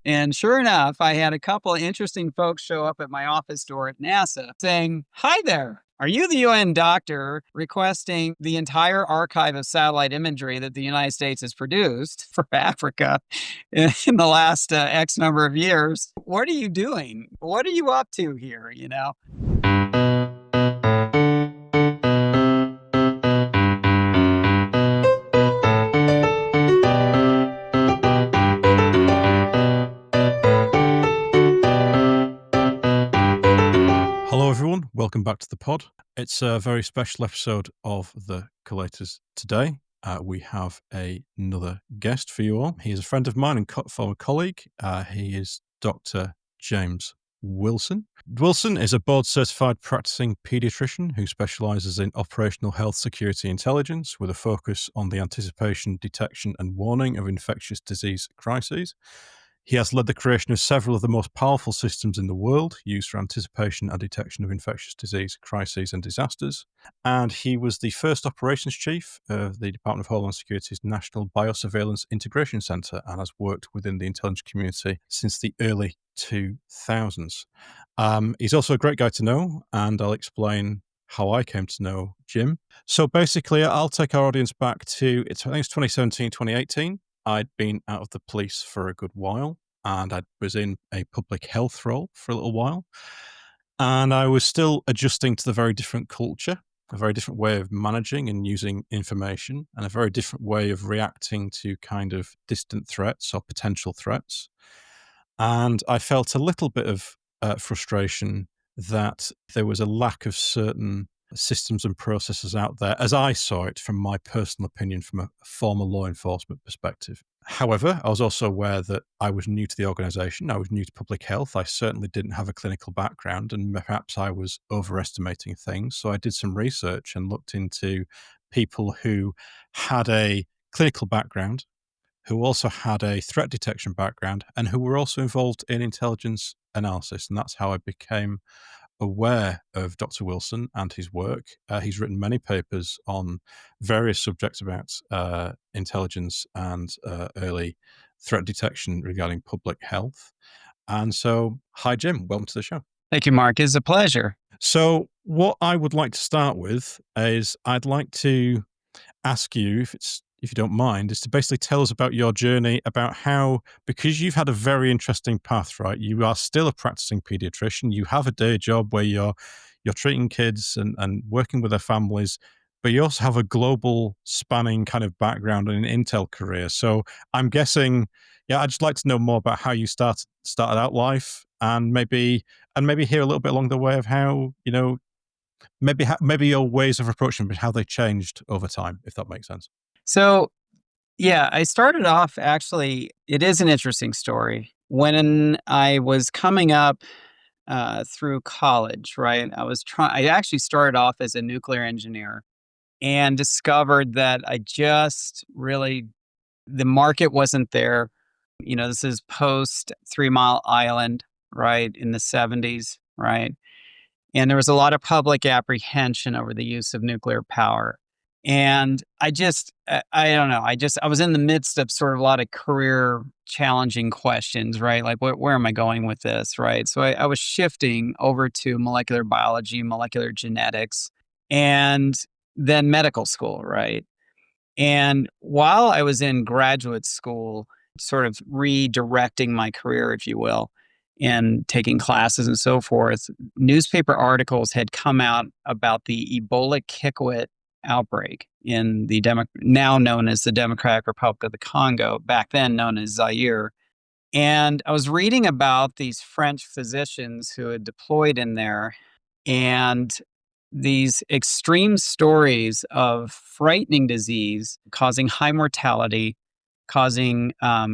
And sure enough, I had a couple of interesting folks show up at my office door at NASA saying, "Hi there. Are you the UN doctor requesting the entire archive of satellite imagery that the United States has produced for Africa in the last X number of years? What are you doing? What are you up to here?" Hello, everyone. Welcome back to the pod. It's a very special episode of the Collators today. We have another guest for you all. He is a friend of mine and former colleague. He is Dr. James Wilson. Wilson is a board-certified practicing pediatrician who specializes in operational health security intelligence with a focus on the anticipation, detection, and warning of infectious disease crises. He has led the creation of several of the most powerful systems in the world used for anticipation and detection of infectious disease, crises, and disasters. And he was the first operations chief of the Department of Homeland Security's National Biosurveillance Integration Center and has worked within the intelligence community since the early 2000s. He's also a great guy to know, and I'll explain how I came to know Jim. So basically, I'll take our audience back to, I think it's 2017, 2018. I'd been out of the police for a good while, and I was in a public health role for a little while. And I was still adjusting to the very different culture, a very different way of managing and using information, and a very different way of reacting to kind of distant threats or potential threats. And I felt a little bit of frustration that there was a lack of certain systems and processes out there, as I saw it from my personal opinion, from a former law enforcement perspective. However, I was also aware that I was new to the organization. I was new to public health. I certainly didn't have a clinical background, and perhaps I was overestimating things. So I did some research and looked into people who had a clinical background, who also had a threat detection background, and who were also involved in intelligence analysis. And that's how I became aware of Dr. Wilson and his work. He's written many papers on various subjects about intelligence and early threat detection regarding public health. And so, hi, Jim. Welcome to the show. Thank you, Mark. It's a pleasure. So, what I would like to start with is I'd like to ask you, if you don't mind, is to basically tell us about your journey, about how, because you've had a very interesting path, right? You are still a practicing pediatrician. You have a day job where you're treating kids and working with their families, but you also have a global spanning kind of background and an intel career. So I'm guessing, yeah, I'd just like to know more about how you started out life, and maybe hear a little bit along the way of how, maybe your ways of approaching it, how they changed over time, if that makes sense. So, yeah, I started off actually, it is an interesting story. When I was coming up through college, right, I actually started off as a nuclear engineer and discovered that I just really, the market wasn't there. This is post 3 Mile Island, right, in the 70s, right? And there was a lot of public apprehension over the use of nuclear power. And I don't know, I was in the midst of sort of a lot of career challenging questions, right? Like, where am I going with this, right? So I was shifting over to molecular biology, molecular genetics, and then medical school, right? And while I was in graduate school, sort of redirecting my career, if you will, and taking classes and so forth, newspaper articles had come out about the Ebola Kikwit outbreak in the now known as the Democratic Republic of the Congo, back then known as Zaire. And I was reading about these French physicians who had deployed in there, and these extreme stories of frightening disease causing high mortality, causing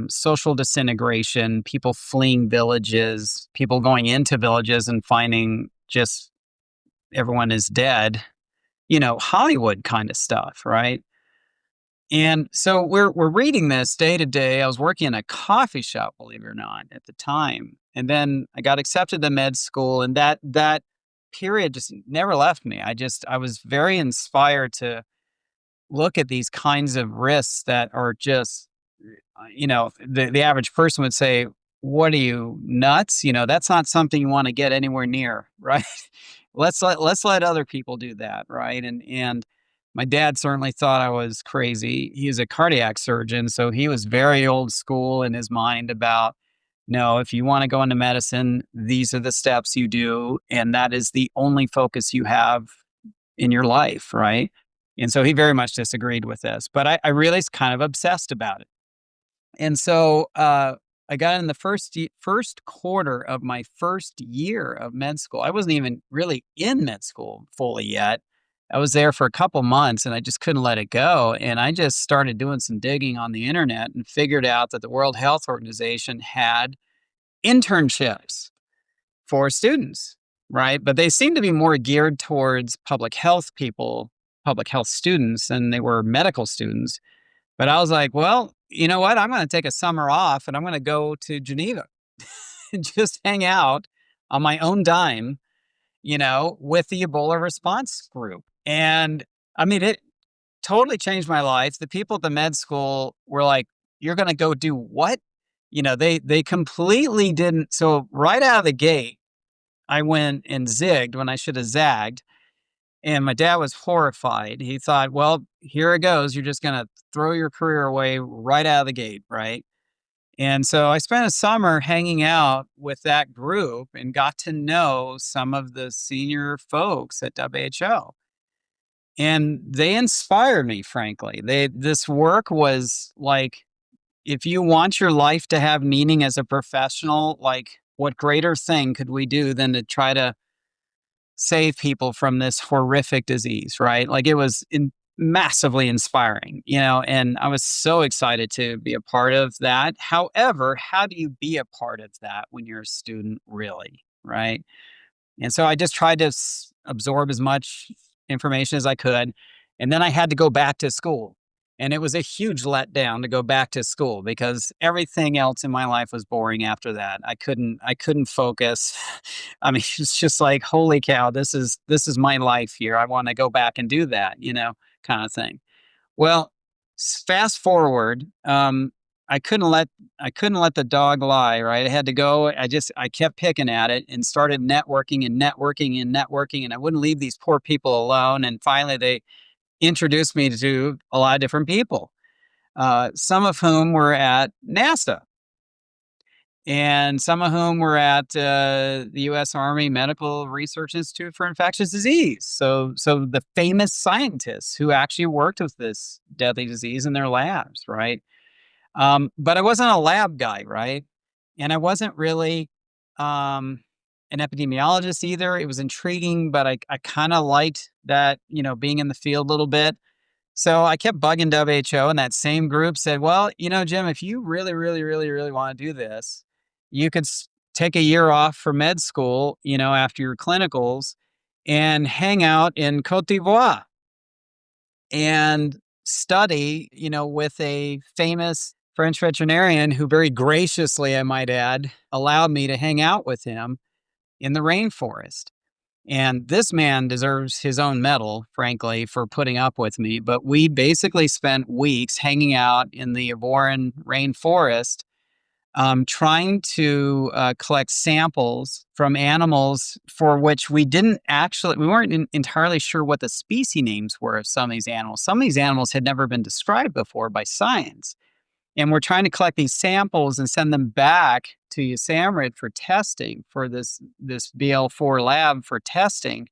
social disintegration, people fleeing villages, people going into villages and finding just everyone is dead, Hollywood kind of stuff, right? And so we're reading this day to day. I was working in a coffee shop, believe it or not, at the time. And then I got accepted to med school, and that period just never left me. I was very inspired to look at these kinds of risks that are just, the average person would say, what are you, nuts? That's not something you want to get anywhere near, right? Let's let other people do that, right? And my dad certainly thought I was crazy. He's a cardiac surgeon, so he was very old school in his mind about, no, if you want to go into medicine, these are the steps you do, and that is the only focus you have in your life, right? And so he very much disagreed with this, but I really kind of obsessed about it. And so I got in the first quarter of my first year of med school. I wasn't even really in med school fully yet. I was there for a couple months and I just couldn't let it go. And I just started doing some digging on the internet and figured out that the World Health Organization had internships for students, right? But they seemed to be more geared towards public health people, public health students, than they were medical students. But I was like, well, you know what? I'm going to take a summer off and I'm going to go to Geneva and just hang out on my own dime, with the Ebola response group. And I mean, it totally changed my life. The people at the med school were like, you're going to go do what? They completely didn't. So right out of the gate, I went and zigged when I should have zagged. And my dad was horrified. He thought, well, here it goes. You're just going to throw your career away right out of the gate, right? And so I spent a summer hanging out with that group and got to know some of the senior folks at WHO. And they inspired me, frankly. This work was like, if you want your life to have meaning as a professional, like what greater thing could we do than to try to save people from this horrific disease, right? Like it was massively inspiring, and I was so excited to be a part of that. However, how do you be a part of that when you're a student, really, right? And so I just tried to absorb as much information as I could. And then I had to go back to school. And it was a huge letdown to go back to school because everything else in my life was boring after that. I couldn't focus. I mean, it's just like, holy cow, this is my life here. I want to go back and do that, kind of thing. Well, fast forward, I couldn't let the dog lie, right? I had to go. I kept picking at it and started networking and networking and networking, and I wouldn't leave these poor people alone. And finally, they introduced me to a lot of different people, some of whom were at NASA, and some of whom were at the U.S. Army Medical Research Institute for Infectious Disease. So the famous scientists who actually worked with this deadly disease in their labs, right? But I wasn't a lab guy, right? And I wasn't really an epidemiologist either. It was intriguing, but I kind of liked that, being in the field a little bit. So I kept bugging WHO, and that same group said, well, Jim, if you really, really, really, really want to do this, you could take a year off for med school, after your clinicals and hang out in Cote d'Ivoire and study, with a famous French veterinarian who very graciously, I might add, allowed me to hang out with him in the rainforest. And this man deserves his own medal, frankly, for putting up with me. But we basically spent weeks hanging out in the Ivorian rainforest, trying to collect samples from animals for which we weren't entirely sure what the species names were of some of these animals. Some of these animals had never been described before by science. And we're trying to collect these samples and send them back to USAMRIID for testing, for this BL4 lab for testing,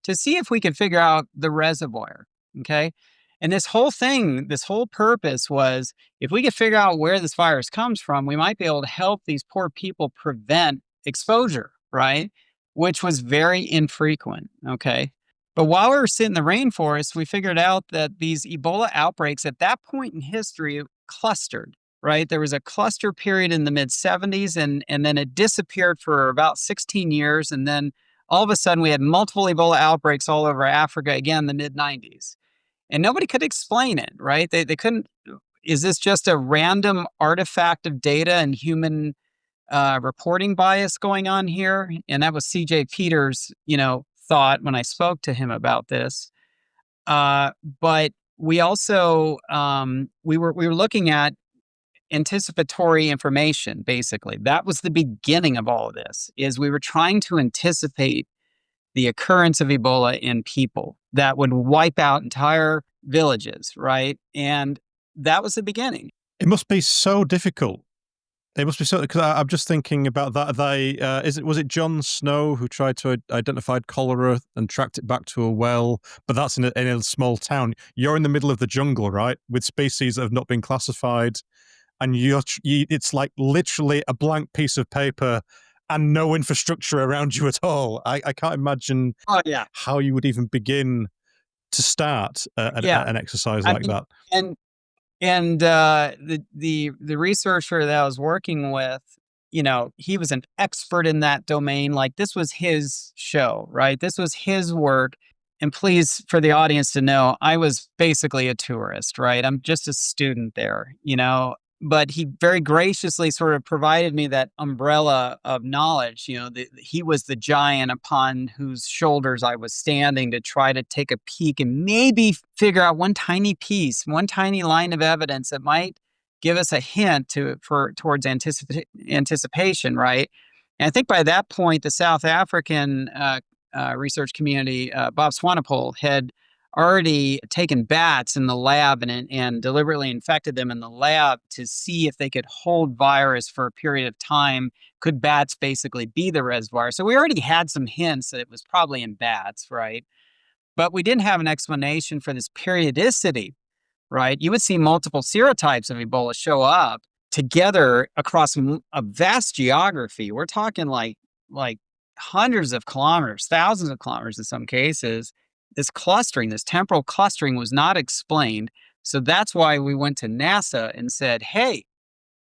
to see if we could figure out the reservoir. Okay. And this whole purpose was, if we could figure out where this virus comes from, we might be able to help these poor people prevent exposure, right? Which was very infrequent. Okay. But while we were sitting in the rainforest, we figured out that these Ebola outbreaks at that point in history clustered, right? There was a cluster period in the mid 70s, and then it disappeared for about 16 years. And then all of a sudden, we had multiple Ebola outbreaks all over Africa again in the mid 90s. And nobody could explain it, right? They couldn't. Is this just a random artifact of data and human reporting bias going on here? And that was CJ Peters, thought when I spoke to him about this. But we also we were looking at anticipatory information, basically. That was the beginning of all of this, is we were trying to anticipate the occurrence of Ebola in people that would wipe out entire villages, right? And that was the beginning. It must be so difficult. It must be so, because I'm just thinking about that. Was it Jon Snow who tried to identify cholera and tracked it back to a well? But that's in a small town. You're in the middle of the jungle, right, with species that have not been classified, and it's like literally a blank piece of paper and no infrastructure around you at all. I can't imagine Oh yeah, how you would even begin to start yeah. an exercise I like mean, that. and the researcher that I was working with, he was an expert in that domain. Like, this was his show, right? This was his work. And please, for the audience to know, I was basically a tourist, right? I'm just a student there. But he very graciously sort of provided me that umbrella of knowledge. He was the giant upon whose shoulders I was standing to try to take a peek and maybe figure out one tiny piece, one tiny line of evidence that might give us a hint towards anticipation, right? And I think by that point, the South African research community, Bob Swanepoel, had already taken bats in the lab and deliberately infected them in the lab to see if they could hold virus for a period of time. Could bats basically be the reservoir? So we already had some hints that it was probably in bats, right? But we didn't have an explanation for this periodicity, right? You would see multiple serotypes of Ebola show up together across a vast geography. We're talking like hundreds of kilometers, thousands of kilometers in some cases. This clustering, this temporal clustering, was not explained. So that's why we went to NASA and said, hey,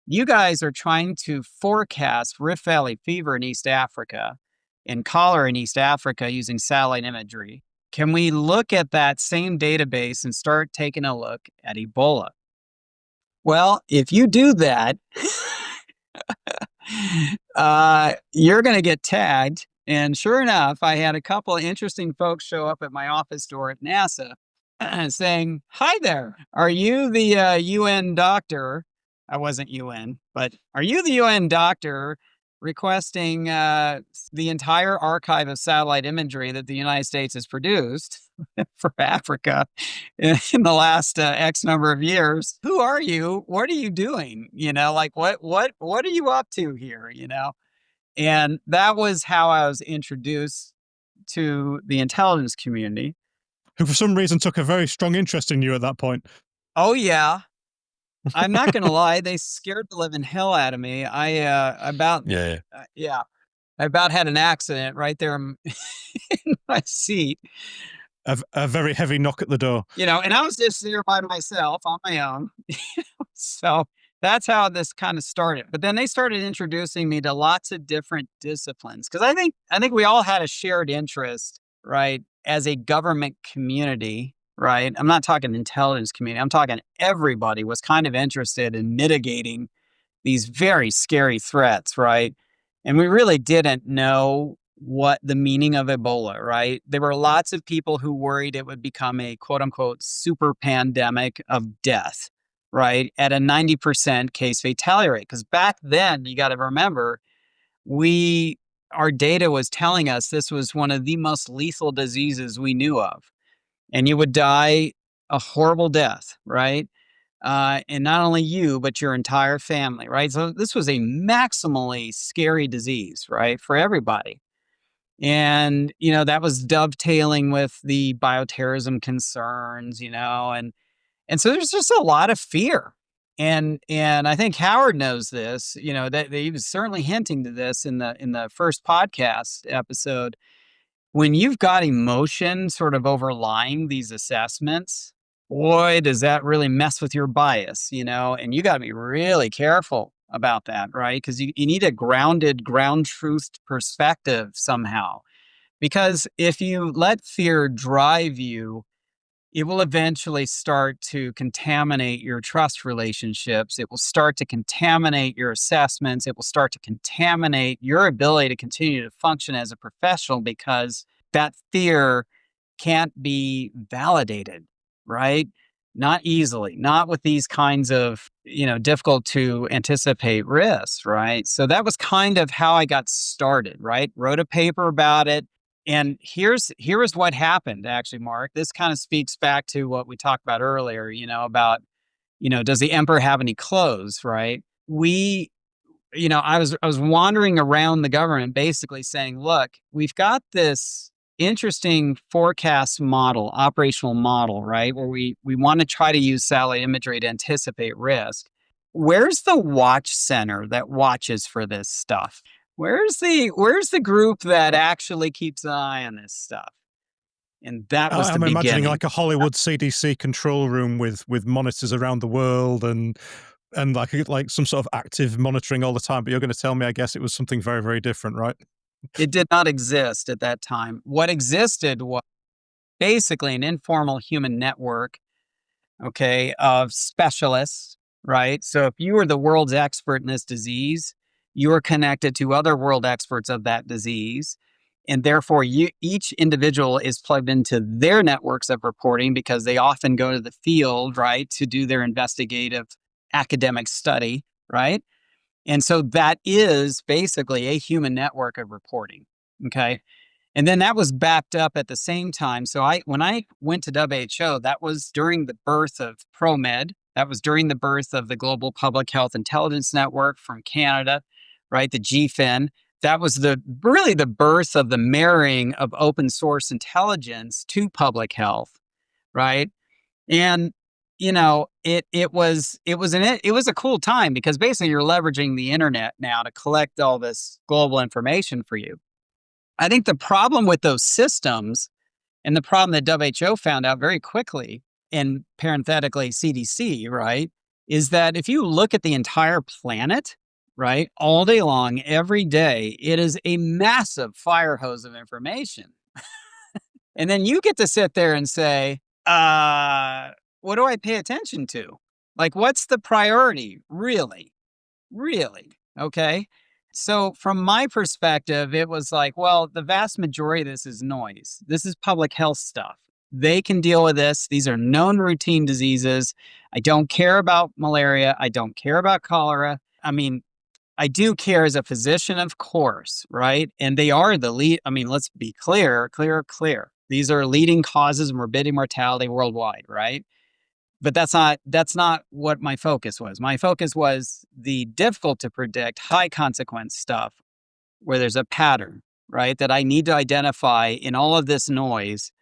you guys are trying to forecast Rift Valley fever in East Africa and cholera in East Africa using satellite imagery. Can we look at that same database and start taking a look at Ebola? Well, if you do that, you're going to get tagged. And sure enough, I had a couple of interesting folks show up at my office door at NASA saying, hi there, are you the UN doctor? I wasn't UN, but are you the UN doctor requesting the entire archive of satellite imagery that the United States has produced for Africa in the last X number of years? Who are you? What are you doing? Like what are you up to here? And that was how I was introduced to the intelligence community. Who, for some reason, took a very strong interest in you at that point. Oh yeah, I'm not gonna lie, they scared the living hell out of me. Yeah. Yeah, I about had an accident right there in my seat. A very heavy knock at the door. And I was just there by myself on my own. So that's how this kind of started. But then they started introducing me to lots of different disciplines because I think we all had a shared interest, right? As a government community, right? I'm not talking intelligence community. I'm talking everybody was kind of interested in mitigating these very scary threats, right? And we really didn't know what the meaning of Ebola, right? There were lots of people who worried it would become a quote unquote super pandemic of death, right? At a 90% case fatality rate. Because back then, you got to remember, our data was telling us this was one of the most lethal diseases we knew of. And you would die a horrible death, right? And not only you, but your entire family, right? So this was a maximally scary disease, right, for everybody. And that was dovetailing with the bioterrorism concerns, and so there's just a lot of fear. And I think Howard knows this, that he was certainly hinting to this in the first podcast episode. When you've got emotion sort of overlying these assessments, boy, does that really mess with your bias, and you got to be really careful about that, right? Because you need a grounded, ground truth perspective somehow. Because if you let fear drive you, it will eventually start to contaminate your trust relationships. It will start to contaminate your assessments. It will start to contaminate your ability to continue to function as a professional because that fear can't be validated, right? Not easily, not with these kinds of difficult to anticipate risks, right? So that was kind of how I got started, right? Wrote a paper about it. And here is what happened, actually, Mark. This kind of speaks back to what we talked about earlier, about, does the emperor have any clothes, right? I was wandering around the government basically saying, look, we've got this interesting forecast model, operational model, right? Where we want to try to use satellite imagery to anticipate risk. Where's the watch center that watches for this stuff? Where's the group that actually keeps an eye on this stuff? And that was the I'm imagining beginning. like a Hollywood CDC control room with monitors around the world and like some sort of active monitoring all the time. But you're going to tell me, I guess, it was something very, very different, right? It did not exist at that time. What existed was basically an informal human network, okay, of specialists, right? So if you were the world's expert in this disease, you are connected to other world experts of that disease. And therefore, each individual is plugged into their networks of reporting because they often go to the field, right, to do their investigative academic study, right? And so that is basically a human network of reporting, okay? And then that was backed up at the same time. So when I went to WHO, that was during the birth of ProMed. That was during the birth of the Global Public Health Intelligence Network from Canada, right? The GFIN. That was really the birth of the marrying of open source intelligence to public health, right? And it was a cool time because basically you're leveraging the internet now to collect all this global information for you. I think the problem with those systems and the problem that WHO found out very quickly, and parenthetically CDC, right, is that if you look at the entire planet, right, all day long, every day, it is a massive fire hose of information. And then you get to sit there and say, what do I pay attention to? Like, what's the priority, really? Really? Okay. So, from my perspective, it was like, well, the vast majority of this is noise. This is public health stuff. They can deal with this. These are known routine diseases. I don't care about malaria. I don't care about cholera. I mean, I do care as a physician, of course, right? And they are the lead. I mean, let's be clear, clear, clear. These are leading causes of morbidity, mortality worldwide, right? But that's not what my focus was. My focus was the difficult to predict, high consequence stuff where there's a pattern, right? That I need to identify in all of this noise,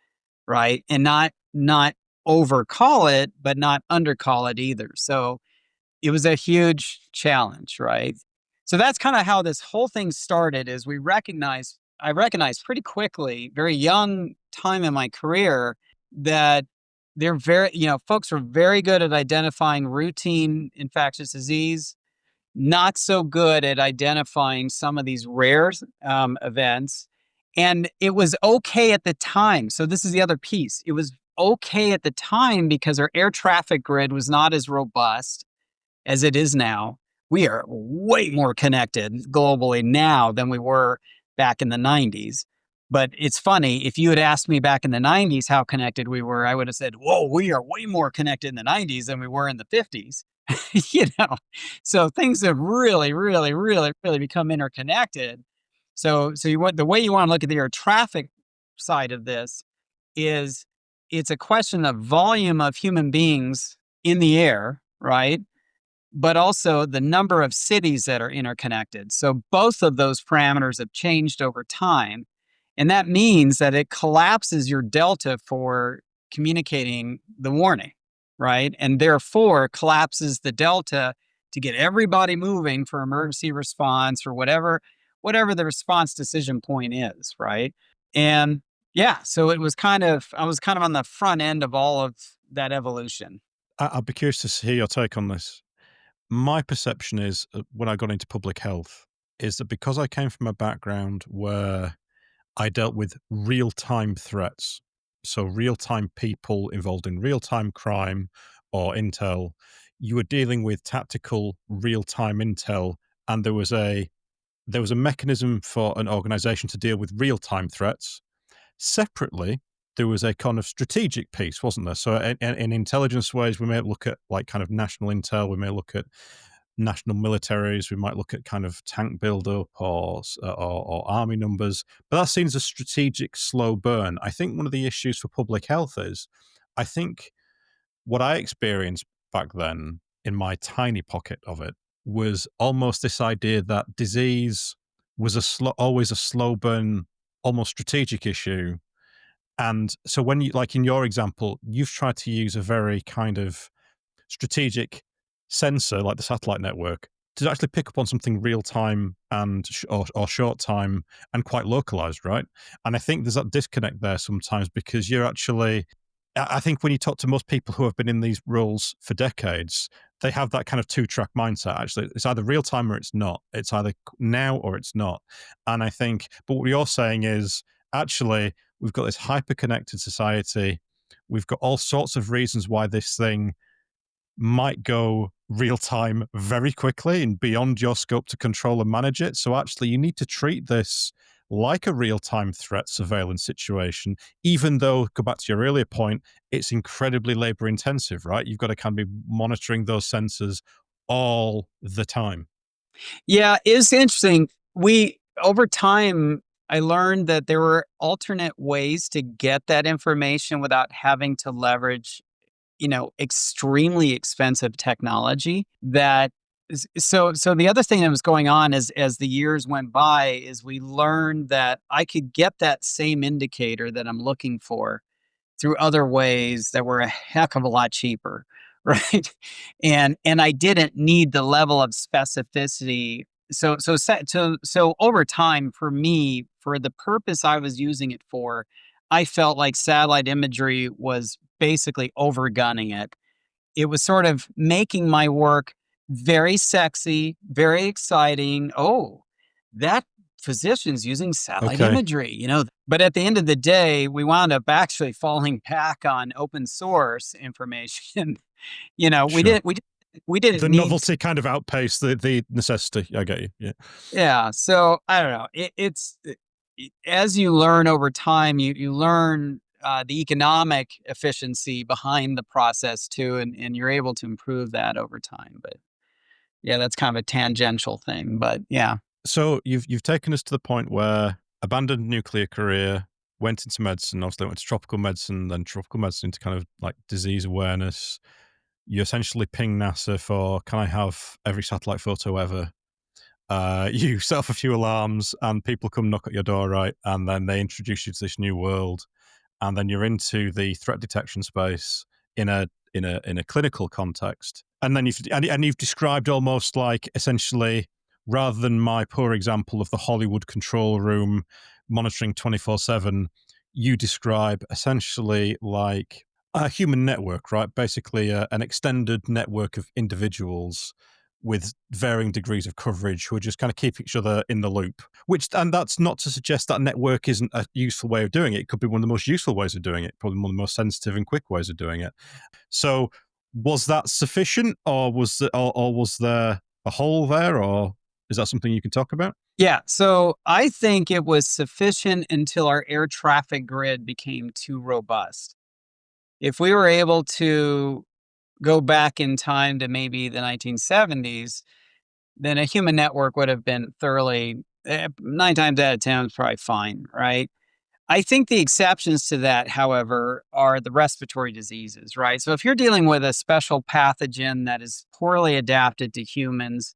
right? And not overcall it, but not undercall it either. So it was a huge challenge, right? So that's kind of how this whole thing started is I recognized pretty quickly, very young time in my career, that they're folks are very good at identifying routine infectious disease, not so good at identifying some of these rare events. And it was okay at the time. So this is the other piece. It was okay at the time because our air traffic grid was not as robust as it is now. We are way more connected globally now than we were back in the 90s. But it's funny, if you had asked me back in the 90s how connected we were, I would have said, whoa, we are way more connected in the 90s than we were in the 50s. you know, so things have really, really, really, really become interconnected. So the way you want to look at the air traffic side of this is it's a question of volume of human beings in the air, right? But also the number of cities that are interconnected. So both of those parameters have changed over time. And that means that it collapses your delta for communicating the warning, right? And therefore collapses the delta to get everybody moving for emergency response or whatever the response decision point is, right? And yeah, so I was kind of on the front end of all of that evolution. I'd be curious to hear your take on this. My perception is when I got into public health is that because I came from a background where I dealt with real time threats, so real time people involved in real time crime or intel, you were dealing with tactical real time intel, and there was a mechanism for an organization to deal with real time threats separately there was a kind of strategic piece, wasn't there? So in intelligence ways, we may look at like kind of national intel, we may look at national militaries, we might look at kind of tank buildup or army numbers, but that's seen as a strategic slow burn. I think one of the issues for public health is, I think what I experienced back then in my tiny pocket of it was almost this idea that disease was always a slow burn, almost strategic issue. And so when you, like in your example, you've tried to use a very kind of strategic sensor like the satellite network to actually pick up on something real time and or short time and quite localized, right? And I think there's that disconnect there sometimes because you're actually, I think when you talk to most people who have been in these roles for decades, they have that kind of two-track mindset. Actually, it's either real time or it's not. It's either now or it's not. And I think, but what you're saying is actually we've got this hyper-connected society. We've got all sorts of reasons why this thing might go real time very quickly and beyond your scope to control and manage it. So actually, you need to treat this like a real time threat surveillance situation, even though, go back to your earlier point, it's incredibly labor intensive, right? You've got to kind of be monitoring those sensors all the time. Yeah, it's interesting. Over time, I learned that there were alternate ways to get that information without having to leverage, extremely expensive technology so the other thing that was going on as the years went by is we learned that I could get that same indicator that I'm looking for through other ways that were a heck of a lot cheaper, right? And I didn't need the level of specificity. So over time, for me, for the purpose I was using it for, I felt like satellite imagery was basically overgunning it. It was sort of making my work very sexy, very exciting. Oh, that physician's using satellite Okay, imagery. But at the end of the day, we wound up actually falling back on open source information. We sure. didn't we didn't The need. novelty kind of outpaced the necessity. I get you. Yeah. Yeah, so I don't know. As you learn over time, you learn the economic efficiency behind the process too, and you're able to improve that over time. But yeah, that's kind of a tangential thing. But yeah, So you've taken us to the point where abandoned nuclear career, went into medicine, obviously went to tropical medicine, then tropical medicine into kind of like disease awareness. You essentially ping NASA for, can I have every satellite photo ever? You set off a few alarms and people come knock at your door, right? And then they introduce you to this new world. And then you're into the threat detection space in a clinical context. And then you've described almost like essentially, rather than my poor example of the Hollywood control room monitoring 24/7, you describe essentially like a human network, right? Basically, an extended network of individuals with varying degrees of coverage who are just kind of keep each other in the loop. And that's not to suggest that network isn't a useful way of doing it. It could be one of the most useful ways of doing it, probably one of the most sensitive and quick ways of doing it. So, was that sufficient, or was there a hole there, or is that something you can talk about? yeah. So I think it was sufficient until our air traffic grid became too robust. If we were able to go back in time to maybe the 1970s, then a human network would have been thoroughly, 9 times out of 10 was probably fine, right? I think the exceptions to that, however, are the respiratory diseases, right? So if you're dealing with a special pathogen that is poorly adapted to humans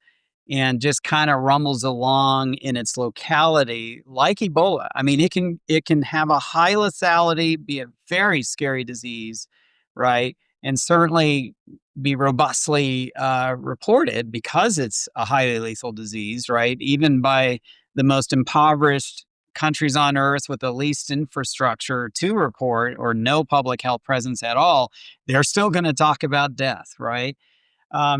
and just kind of rumbles along in its locality, like Ebola, I mean, it can have a high lethality, be a very scary disease, right? And certainly be robustly reported because it's a highly lethal disease, right? Even by the most impoverished countries on earth with the least infrastructure to report or no public health presence at all, they're still going to talk about death, right?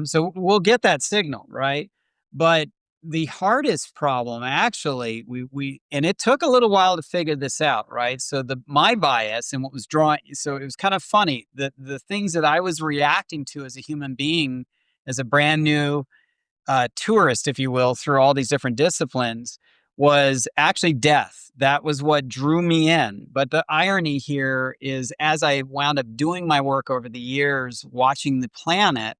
So we'll get that signal, right? But the hardest problem, actually, we and it took a little while to figure this out, right? So my bias and what was drawing, so it was kind of funny that the things that I was reacting to as a human being, as a brand new tourist, if you will, through all these different disciplines, was actually death. That was what drew me in. But the irony here is, as I wound up doing my work over the years, watching the planet,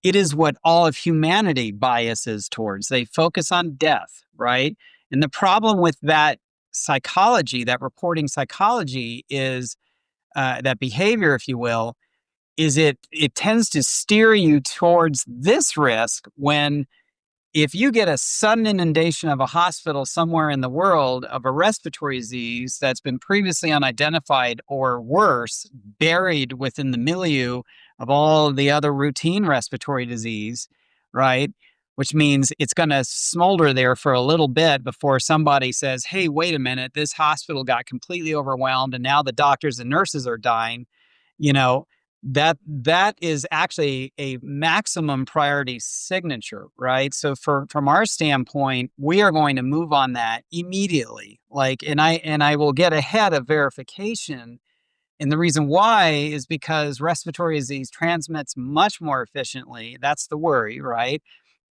it is what all of humanity biases towards. They focus on death, right? And the problem with that psychology, that reporting psychology, is that behavior, if you will, is it tends to steer you towards this risk when if you get a sudden inundation of a hospital somewhere in the world of a respiratory disease that's been previously unidentified or worse, buried within the milieu of all the other routine respiratory disease, right? Which means it's going to smolder there for a little bit before somebody says, hey, wait a minute, this hospital got completely overwhelmed and now the doctors and nurses are dying. You know, that is actually a maximum priority signature, right? So from our standpoint, we are going to move on that immediately. Like, and I will get ahead of verification. And the reason why is because respiratory disease transmits much more efficiently. That's the worry, right?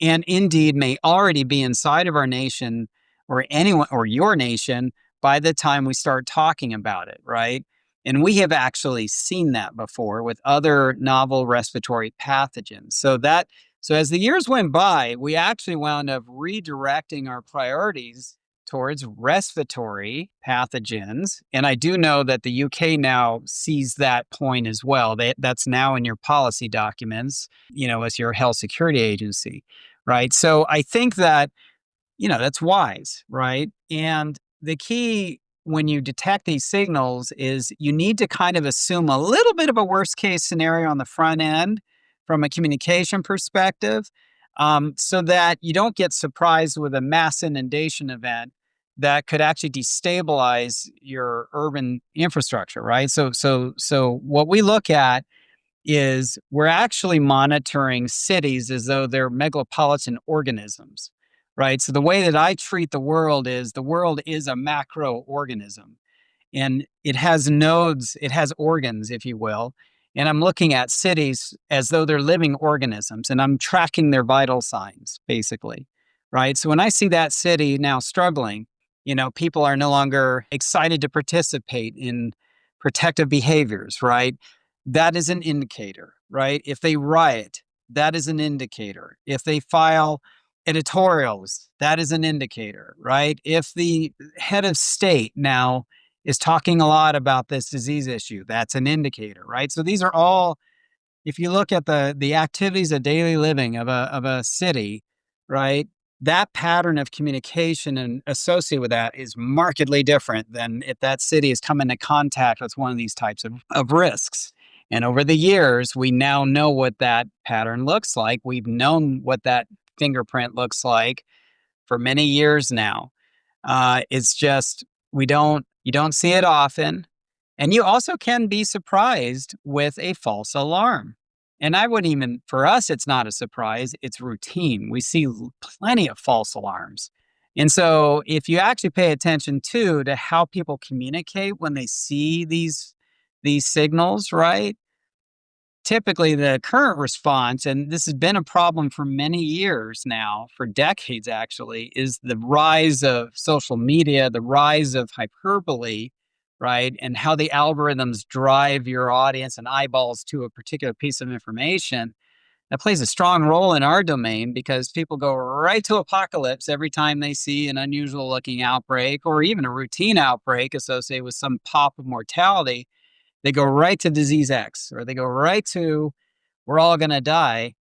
And indeed may already be inside of our nation or anyone or your nation by the time we start talking about it, right? And we have actually seen that before with other novel respiratory pathogens. So as the years went by, we actually wound up redirecting our priorities towards respiratory pathogens. And I do know that the UK now sees that point as well. That's now in your policy documents, as your health security agency, right? So I think that that's wise, right? And the key when you detect these signals is you need to kind of assume a little bit of a worst case scenario on the front end from a communication perspective, so that you don't get surprised with a mass inundation event that could actually destabilize your urban infrastructure, right? So what we look at is we're actually monitoring cities as though they're megalopolitan organisms, right? So the way that I treat the world is a macro organism and it has nodes, it has organs, if you will. And I'm looking at cities as though they're living organisms and I'm tracking their vital signs, basically, right? So when I see that city now struggling, people are no longer excited to participate in protective behaviors, right? That is an indicator, right? If they riot, that is an indicator. If they file editorials, that is an indicator, right? If the head of state now is talking a lot about this disease issue, that's an indicator, right? So these are all, if you look at the activities of daily living of a city, right? That pattern of communication and associated with that is markedly different than if that city has come into contact with one of these types of risks. And over the years, we now know what that pattern looks like. We've known what that fingerprint looks like for many years now. It's just you don't see it often. And you also can be surprised with a false alarm. And I wouldn't even, for us, it's not a surprise, it's routine. We see plenty of false alarms. And so if you actually pay attention too to how people communicate when they see these signals, right? Typically the current response, and this has been a problem for many years now, for decades actually, is the rise of social media, the rise of hyperbole, right? And how the algorithms drive your audience and eyeballs to a particular piece of information. That plays a strong role in our domain because people go right to apocalypse every time they see an unusual looking outbreak or even a routine outbreak associated with some pop of mortality. They go right to disease X or they go right to we're all going to die.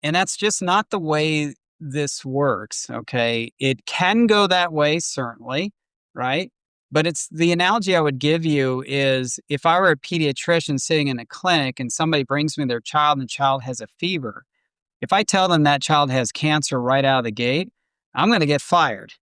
And that's just not the way this works. Okay. It can go that way, certainly, right? But it's the analogy I would give you is if I were a pediatrician sitting in a clinic and somebody brings me their child and the child has a fever, if I tell them that child has cancer right out of the gate, I'm going to get fired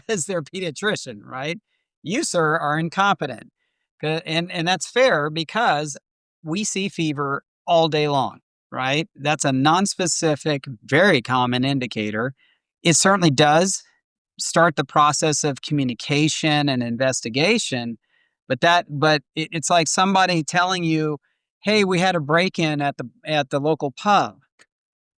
as their pediatrician, right? You, sir, are incompetent. And that's fair because we see fever all day long, right? That's a non-specific, very common indicator. It certainly does start the process of communication and investigation, it's like somebody telling you, "Hey, we had a break-in at the local pub."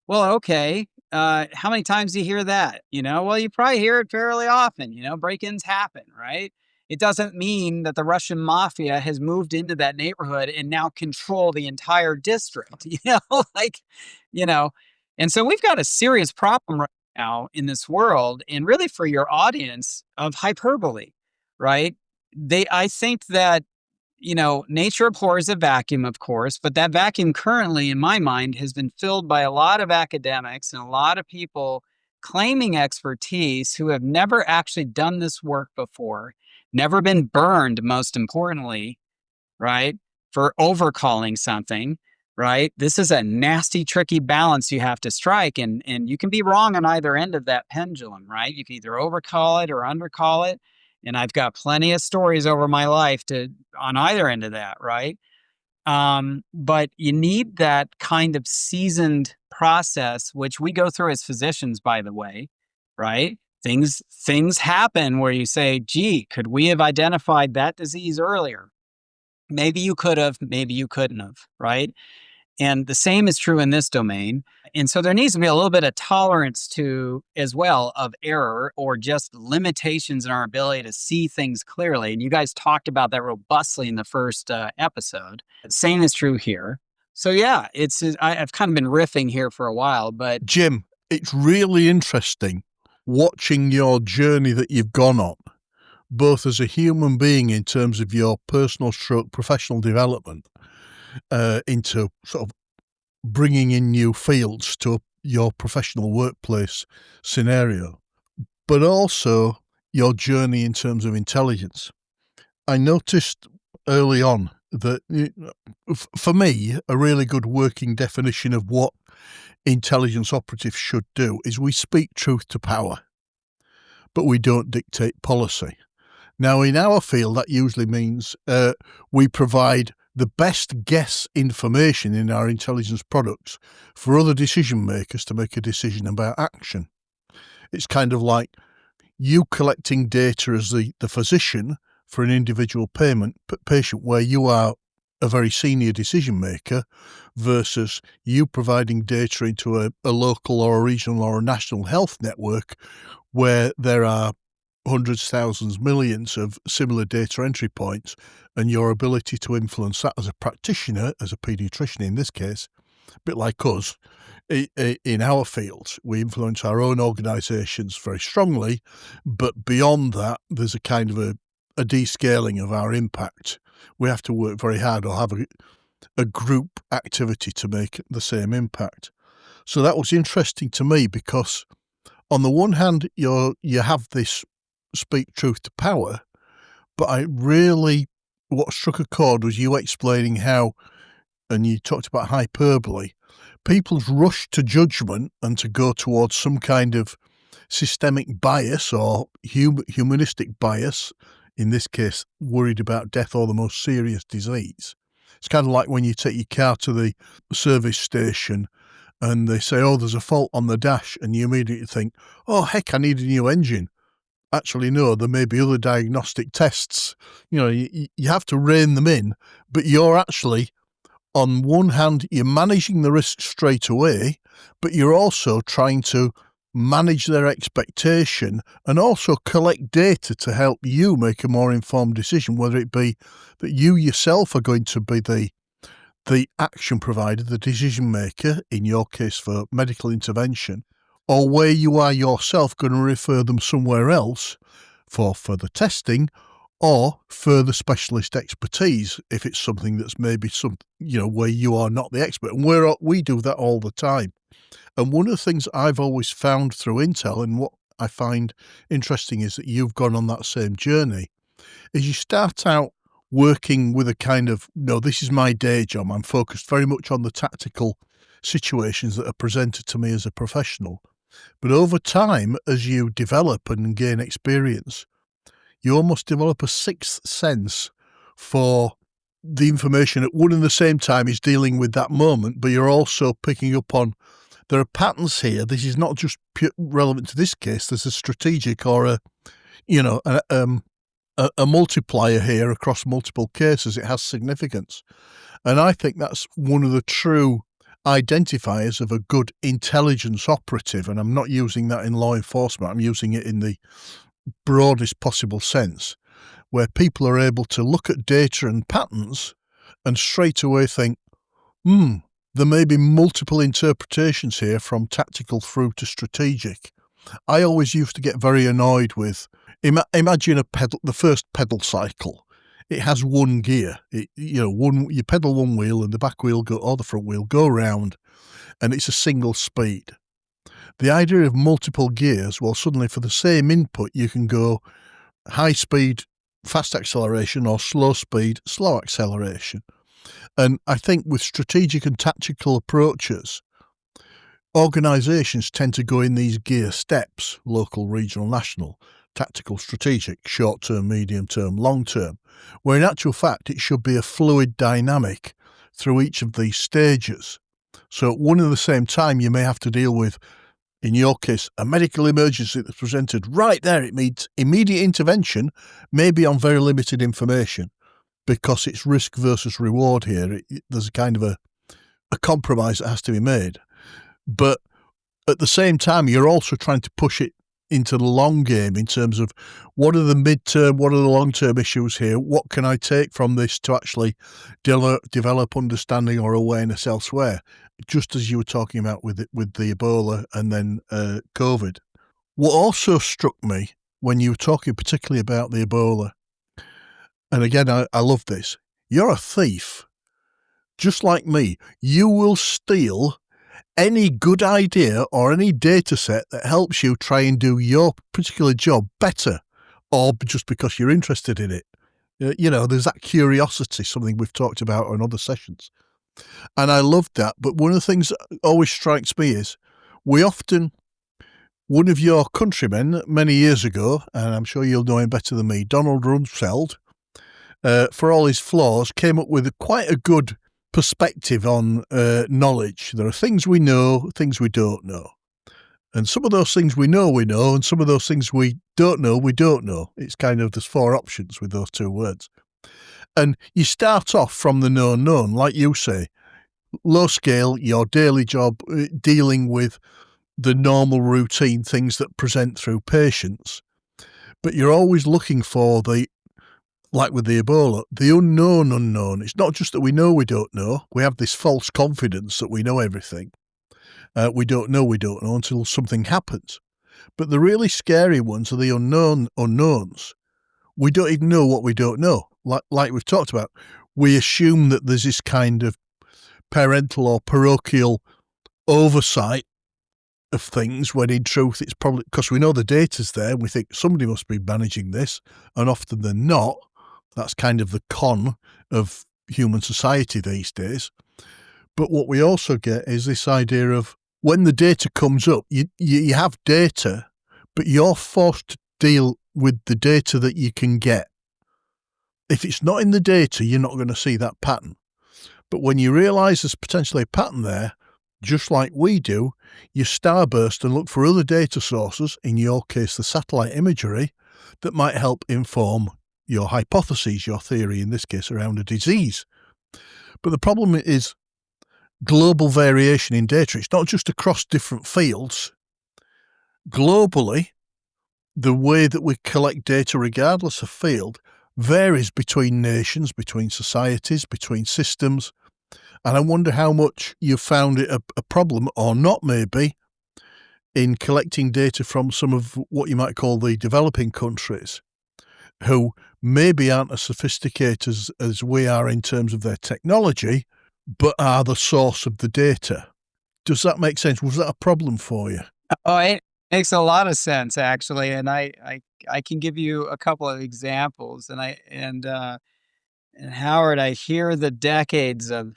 Well, okay. How many times do you hear that? Well, you probably hear it fairly often. Break-ins happen, right? It doesn't mean that the Russian mafia has moved into that neighborhood and now control the entire district, like, you know. And so we've got a serious problem right now in this world, and really for your audience, of hyperbole, right? I think that nature abhors a vacuum, of course, but that vacuum currently, in my mind, has been filled by a lot of academics and a lot of people claiming expertise who have never actually done this work before, never been burned, most importantly, right? For overcalling something, right? This is a nasty, tricky balance you have to strike. And you can be wrong on either end of that pendulum, right? You can either overcall it or undercall it. And I've got plenty of stories over my life on either end of that, right? But you need that kind of seasoned process, which we go through as physicians, by the way, right? Things happen where you say, gee, could we have identified that disease earlier? Maybe you could have, maybe you couldn't have, right? And the same is true in this domain. And so there needs to be a little bit of tolerance to, as well, of error or just limitations in our ability to see things clearly. And you guys talked about that robustly in the first episode. Same is true here. So yeah, I've kind of been riffing here for a while, but Jim, it's really interesting watching your journey that you've gone on, both as a human being in terms of your personal stroke professional development, into sort of bringing in new fields to your professional workplace scenario, but also your journey in terms of intelligence. I noticed early on that, for me, a really good working definition of what intelligence operatives should do is we speak truth to power, but we don't dictate policy. Now, in our field, that usually means we provide the best guess information in our intelligence products for other decision makers to make a decision about action. It's kind of like you collecting data as the physician for an individual patient where you are a very senior decision maker versus you providing data into a local or a regional or a national health network where there are hundreds, thousands, millions of similar data entry points, and your ability to influence that as a practitioner, as a pediatrician in this case, a bit like us, in our fields, we influence our own organisations very strongly, but beyond that, there's a kind of a descaling of our impact. We have to work very hard or have a group activity to make the same impact. So that was interesting to me because on the one hand, you have this speak truth to power, but what struck a chord was you explaining how, and you talked about hyperbole, people's rush to judgment and to go towards some kind of systemic bias or humanistic bias, in this case, worried about death or the most serious disease. It's kind of like when you take your car to the service station and they say, oh, there's a fault on the dash, and you immediately think, oh, heck, I need a new engine. Actually, no, there may be other diagnostic tests. You have to rein them in, but you're actually, on one hand, you're managing the risk straight away, but you're also trying to manage their expectation and also collect data to help you make a more informed decision, whether it be that you yourself are going to be the action provider, the decision maker, in your case for medical intervention, or where you are yourself going to refer them somewhere else for further testing or further specialist expertise if it's something that's maybe where you are not the expert. And we do that all the time. And one of the things I've always found through Intel, and what I find interesting is that you've gone on that same journey, is you start out working with a kind of, no, this is my day job. I'm focused very much on the tactical situations that are presented to me as a professional. But over time, as you develop and gain experience, you almost develop a sixth sense for the information at one and the same time is dealing with that moment, but you're also picking up on, there are patterns here. This is not just relevant to this case. There's a strategic or a multiplier here across multiple cases. It has significance. And I think that's one of the true identifiers of a good intelligence operative, and I'm not using that in law enforcement, I'm using it in the broadest possible sense, where people are able to look at data and patterns and straight away think, there may be multiple interpretations here from tactical through to strategic. I always used to get very annoyed with, imagine the first pedal cycle. It has one gear. You pedal one wheel and the back wheel or the front wheel go round, and it's a single speed. The idea of multiple gears, well, suddenly for the same input, you can go high speed, fast acceleration, or slow speed, slow acceleration. And I think with strategic and tactical approaches, organisations tend to go in these gear steps: local, regional, national, tactical, strategic, short term, medium term, long term, where in actual fact it should be a fluid dynamic through each of these stages. So at one and the same time, you may have to deal with, in your case, a medical emergency that's presented right there. It means immediate intervention, maybe on very limited information, because it's risk versus reward here. There's a kind of a compromise that has to be made. But at the same time, you're also trying to push it into the long game in terms of what are the midterm, what are the long-term issues here? What can I take from this to actually develop understanding or awareness elsewhere? Just as you were talking about with the Ebola and then COVID. What also struck me when you were talking particularly about the Ebola, and again, I love this, you're a thief. Just like me, you will steal any good idea or any data set that helps you try and do your particular job better, or just because you're interested in it. There's that curiosity, something we've talked about on other sessions. And I love that. But one of the things that always strikes me is one of your countrymen many years ago, and I'm sure you'll know him better than me, Donald Rumsfeld, for all his flaws, came up with quite a good perspective on knowledge. There are things we know, things we don't know. And some of those things we know, and some of those things we don't know, we don't know. It's kind of, there's 4 options with those 2 words. And you start off from the known, like you say, low scale, your daily job, dealing with the normal routine things that present through patients. But you're always looking for like with the Ebola, the unknown. It's not just that we know we don't know. We have this false confidence that we know everything. We don't know until something happens. But the really scary ones are the unknowns. We don't even know what we don't know. Like we've talked about, we assume that there's this kind of parental or parochial oversight of things, when in truth it's probably because we know the data's there and we think somebody must be managing this, and often they're not. That's kind of the con of human society these days. But what we also get is this idea of when the data comes up, you have data, but you're forced to deal with the data that you can get. If it's not in the data, you're not going to see that pattern. But when you realise there's potentially a pattern there, just like we do, you starburst and look for other data sources, in your case the satellite imagery, that might help inform your hypotheses, your theory in this case around a disease. But the problem is global variation in data. It's not just across different fields. Globally, the way that we collect data, regardless of field, varies between nations, between societies, between systems. And I wonder how much you found it a problem, or not maybe, in collecting data from some of what you might call the developing countries, who maybe aren't as sophisticated as we are in terms of their technology, but are the source of the data. Does that make sense? Was that a problem for you? Oh, it makes a lot of sense, actually, and I can give you a couple of examples. And Howard, I hear the decades of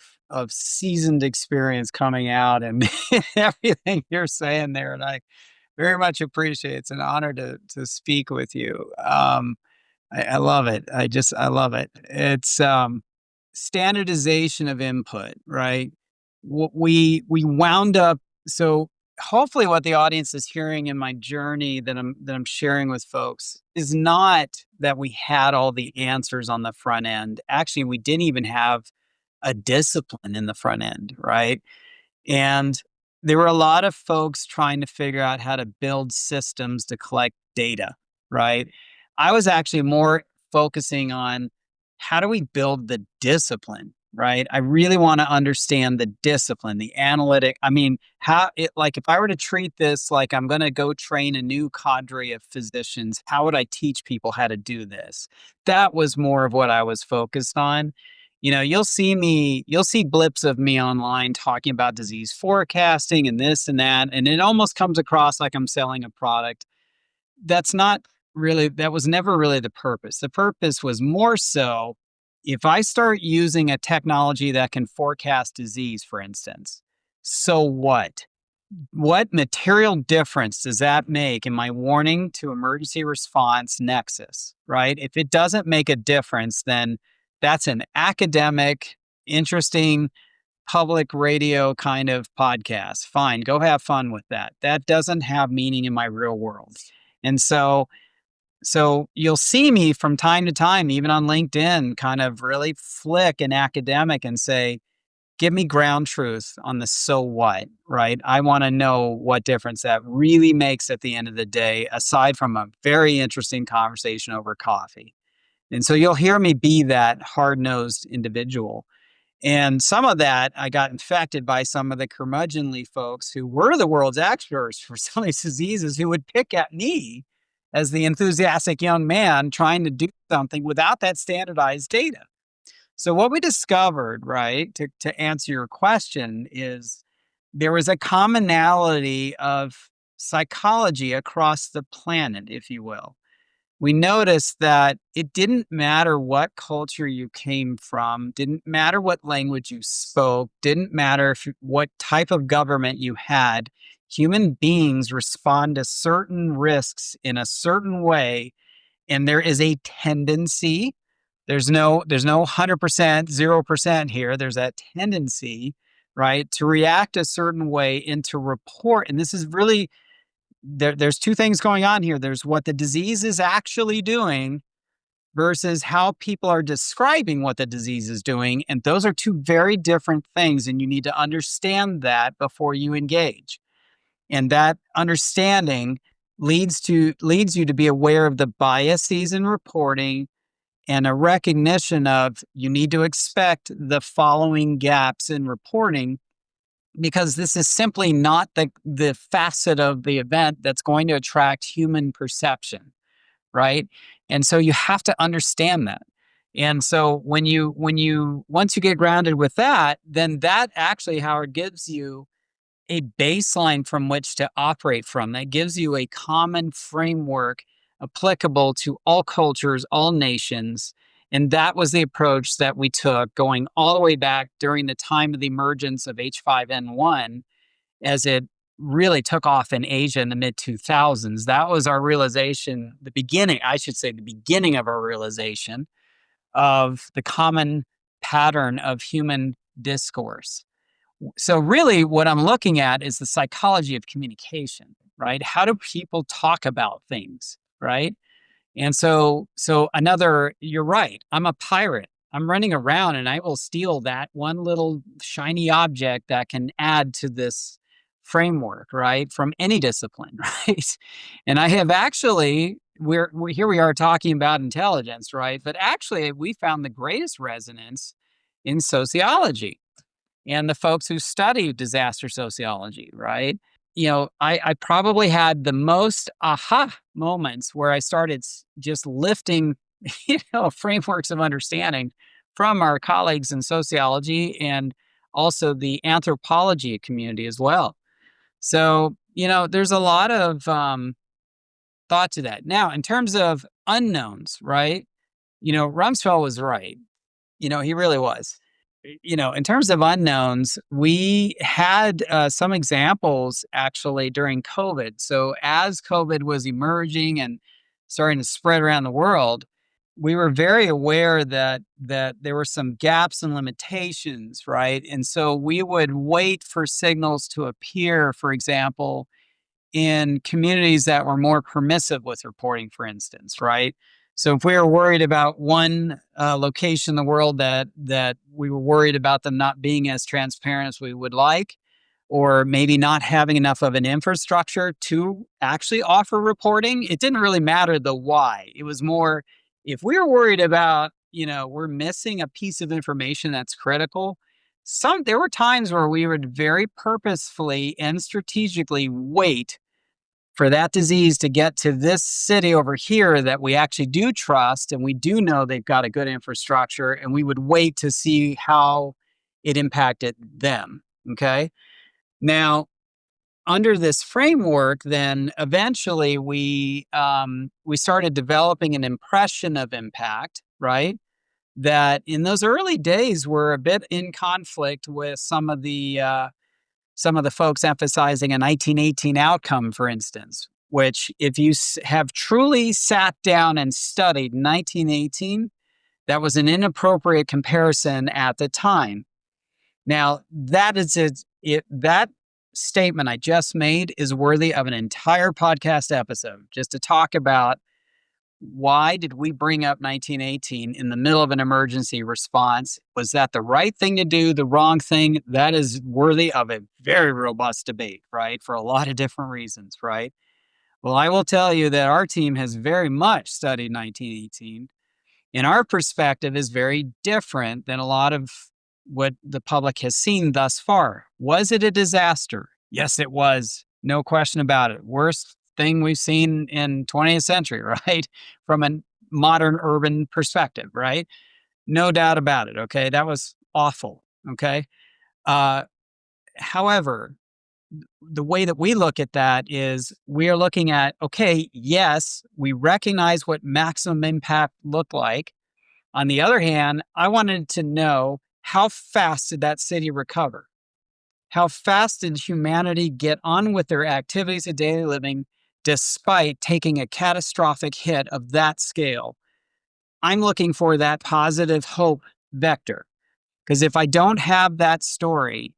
seasoned experience coming out and everything you're saying there, and I very much appreciate it. It's an honor to speak with you. I love it. I love it. It's standardization of input, right? We wound up, so hopefully what the audience is hearing in my journey that I'm sharing with folks is not that we had all the answers on the front end. Actually, we didn't even have a discipline in the front end, right? And there were a lot of folks trying to figure out how to build systems to collect data, right? I was actually more focusing on how do we build the discipline, right? I really want to understand the discipline, the analytic. I mean, how it like if I were to treat this like I'm going to go train a new cadre of physicians, how would I teach people how to do this? That was more of what I was focused on. You'll see blips of me online talking about disease forecasting and this and that, and it almost comes across like I'm selling a product. That was never really the purpose. The purpose was more so if I start using a technology that can forecast disease, for instance, so what? What material difference does that make in my warning to emergency response nexus, right? If it doesn't make a difference, then that's an academic, interesting public radio kind of podcast. Fine, go have fun with that. That doesn't have meaning in my real world. And so you'll see me from time to time, even on LinkedIn, kind of really flick an academic and say, give me ground truth on the so what, right? I want to know what difference that really makes at the end of the day, aside from a very interesting conversation over coffee. And so you'll hear me be that hard nosed individual. And some of that I got infected by some of the curmudgeonly folks who were the world's experts for some of these diseases who would pick at me as the enthusiastic young man trying to do something without that standardized data. So what we discovered, right, to answer your question is there was a commonality of psychology across the planet, if you will. We noticed that it didn't matter what culture you came from, didn't matter what language you spoke, didn't matter what type of government you had. Human beings respond to certain risks in a certain way, and there is a tendency. There's no 100%, 0% here. There's that tendency, right, to react a certain way and to report. And this is really there's two things going on here. There's what the disease is actually doing versus how people are describing what the disease is doing. And those are two very different things. And you need to understand that before you engage. And that understanding leads you to be aware of the biases in reporting and a recognition of you need to expect the following gaps in reporting because this is simply not the facet of the event that's going to attract human perception, right? And so you have to understand that. And so once you get grounded with that, then that actually, Howard, gives you a baseline from which to operate from. That gives you a common framework applicable to all cultures, all nations. And that was the approach that we took going all the way back during the time of the emergence of H5N1 as it really took off in Asia in the mid 2000s. That was our realization, the beginning of our realization of the common pattern of human discourse. So really what I'm looking at is the psychology of communication, right? How do people talk about things, right? And you're right. I'm a pirate. I'm running around and I will steal that one little shiny object that can add to this framework, right? From any discipline, right? And I have actually, here we are talking about intelligence, right? But actually we found the greatest resonance in sociology and the folks who study disaster sociology, right? I probably had the most aha moments where I started just lifting, frameworks of understanding from our colleagues in sociology and also the anthropology community as well. So, there's a lot of thought to that. Now, in terms of unknowns, right? Rumsfeld was right. He really was. In terms of unknowns, we had some examples actually during COVID. So as COVID was emerging and starting to spread around the world, we were very aware that there were some gaps and limitations, right? And so we would wait for signals to appear, for example, in communities that were more permissive with reporting, for instance, right? So if we were worried about one location in the world that we were worried about them not being as transparent as we would like, or maybe not having enough of an infrastructure to actually offer reporting. It didn't really matter the why. It was more, if we were worried about, we're missing a piece of information that's critical. There were times where we would very purposefully and strategically wait for that disease to get to this city over here that we actually do trust and we do know they've got a good infrastructure, and we would wait to see how it impacted them. Okay. Now, under this framework, then eventually we started developing an impression of impact, right? That in those early days were a bit in conflict with some of the folks emphasizing a 1918 outcome, for instance, which if you have truly sat down and studied 1918, that was an inappropriate comparison at the time. Now, that statement I just made is worthy of an entire podcast episode just to talk about why did we bring up 1918 in the middle of an emergency response? Was that the right thing to do, the wrong thing? That is worthy of a very robust debate, right? For a lot of different reasons, right? Well, I will tell you that our team has very much studied 1918, and our perspective is very different than a lot of what the public has seen thus far. Was it a disaster? Yes, it was. No question about it. Worst thing we've seen in 20th century, right? From a modern urban perspective, right? No doubt about it. Okay. That was awful. Okay. Uh, However, the way that we look at that is we are looking at, okay, yes, we recognize what maximum impact looked like. On the other hand, I wanted to know, how fast did that city recover? How fast did humanity get on with their activities of daily living despite taking a catastrophic hit of that scale? I'm looking for that positive hope vector. Because if I don't have that story,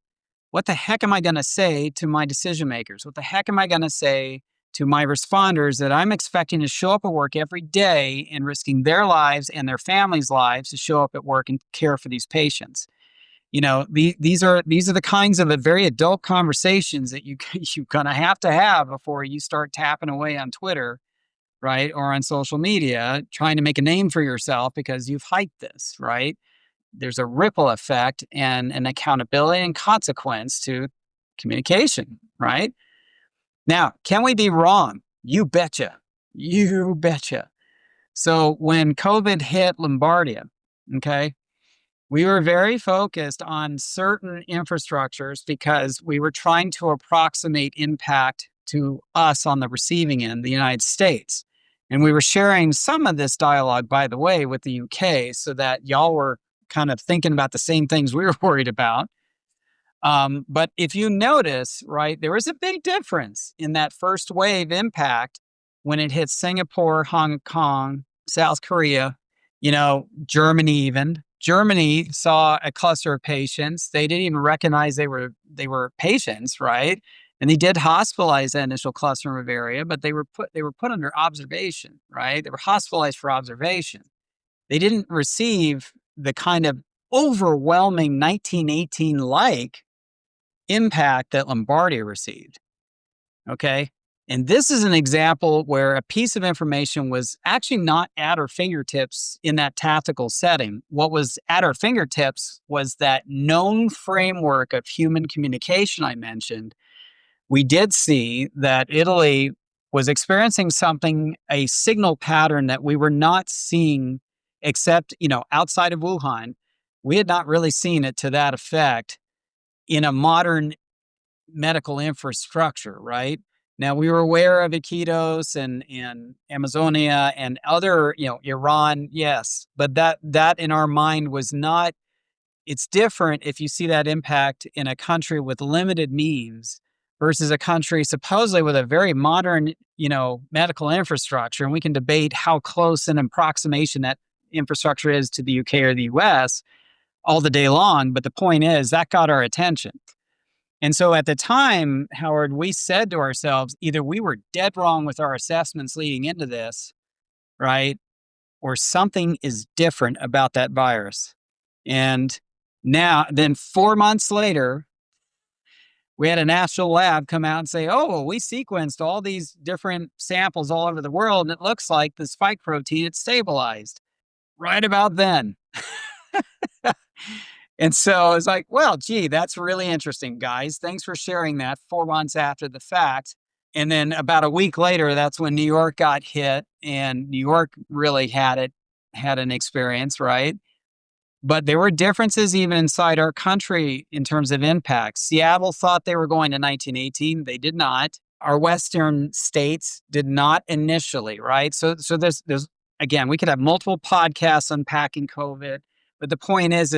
what the heck am I going to say to my decision makers? What the heck am I going to say to my responders that I'm expecting to show up at work every day and risking their lives and their families' lives to show up at work and care for these patients? These are the kinds of very adult conversations that you're gonna have to have before you start tapping away on Twitter, right, or on social media, trying to make a name for yourself because you've hyped this, right? There's a ripple effect and an accountability and consequence to communication, right? Now, can we be wrong? You betcha. You betcha. So when COVID hit Lombardia, okay, we were very focused on certain infrastructures because we were trying to approximate impact to us on the receiving end, the United States. And we were sharing some of this dialogue, by the way, with the UK so that y'all were kind of thinking about the same things we were worried about. But if you notice, right, there was a big difference in that first wave impact when it hit Singapore, Hong Kong, South Korea, Germany even. Germany saw a cluster of patients. They didn't even recognize they were patients, right? And they did hospitalize that initial cluster of area, but they were put under observation, right? They were hospitalized for observation. They didn't receive the kind of overwhelming 1918 like impact that Lombardia received. Okay. And this is an example where a piece of information was actually not at our fingertips in that tactical setting. What was at our fingertips was that known framework of human communication I mentioned. We did see that Italy was experiencing a signal pattern that we were not seeing except, outside of Wuhan. We had not really seen it to that effect in a modern medical infrastructure, right? Now we were aware of Iquitos and Amazonia and other, Iran, yes, but that in our mind was not. It's different if you see that impact in a country with limited means versus a country supposedly with a very modern, medical infrastructure, and we can debate how close an approximation that infrastructure is to the UK or the US all the day long. But the point is that got our attention. And so at the time, Howard, we said to ourselves, either we were dead wrong with our assessments leading into this, right? Or something is different about that virus. And then 4 months later, we had a national lab come out and say, oh, well, we sequenced all these different samples all over the world, and it looks like the spike protein, it's stabilized right about then. And so it's like, well, gee, that's really interesting, guys. Thanks for sharing that 4 months after the fact. And then about a week later, that's when New York got hit, and New York really had an experience, right? But there were differences even inside our country in terms of impact. Seattle thought they were going to 1918. They did not. Our Western states did not initially, right? So there's again, we could have multiple podcasts unpacking COVID, but the point is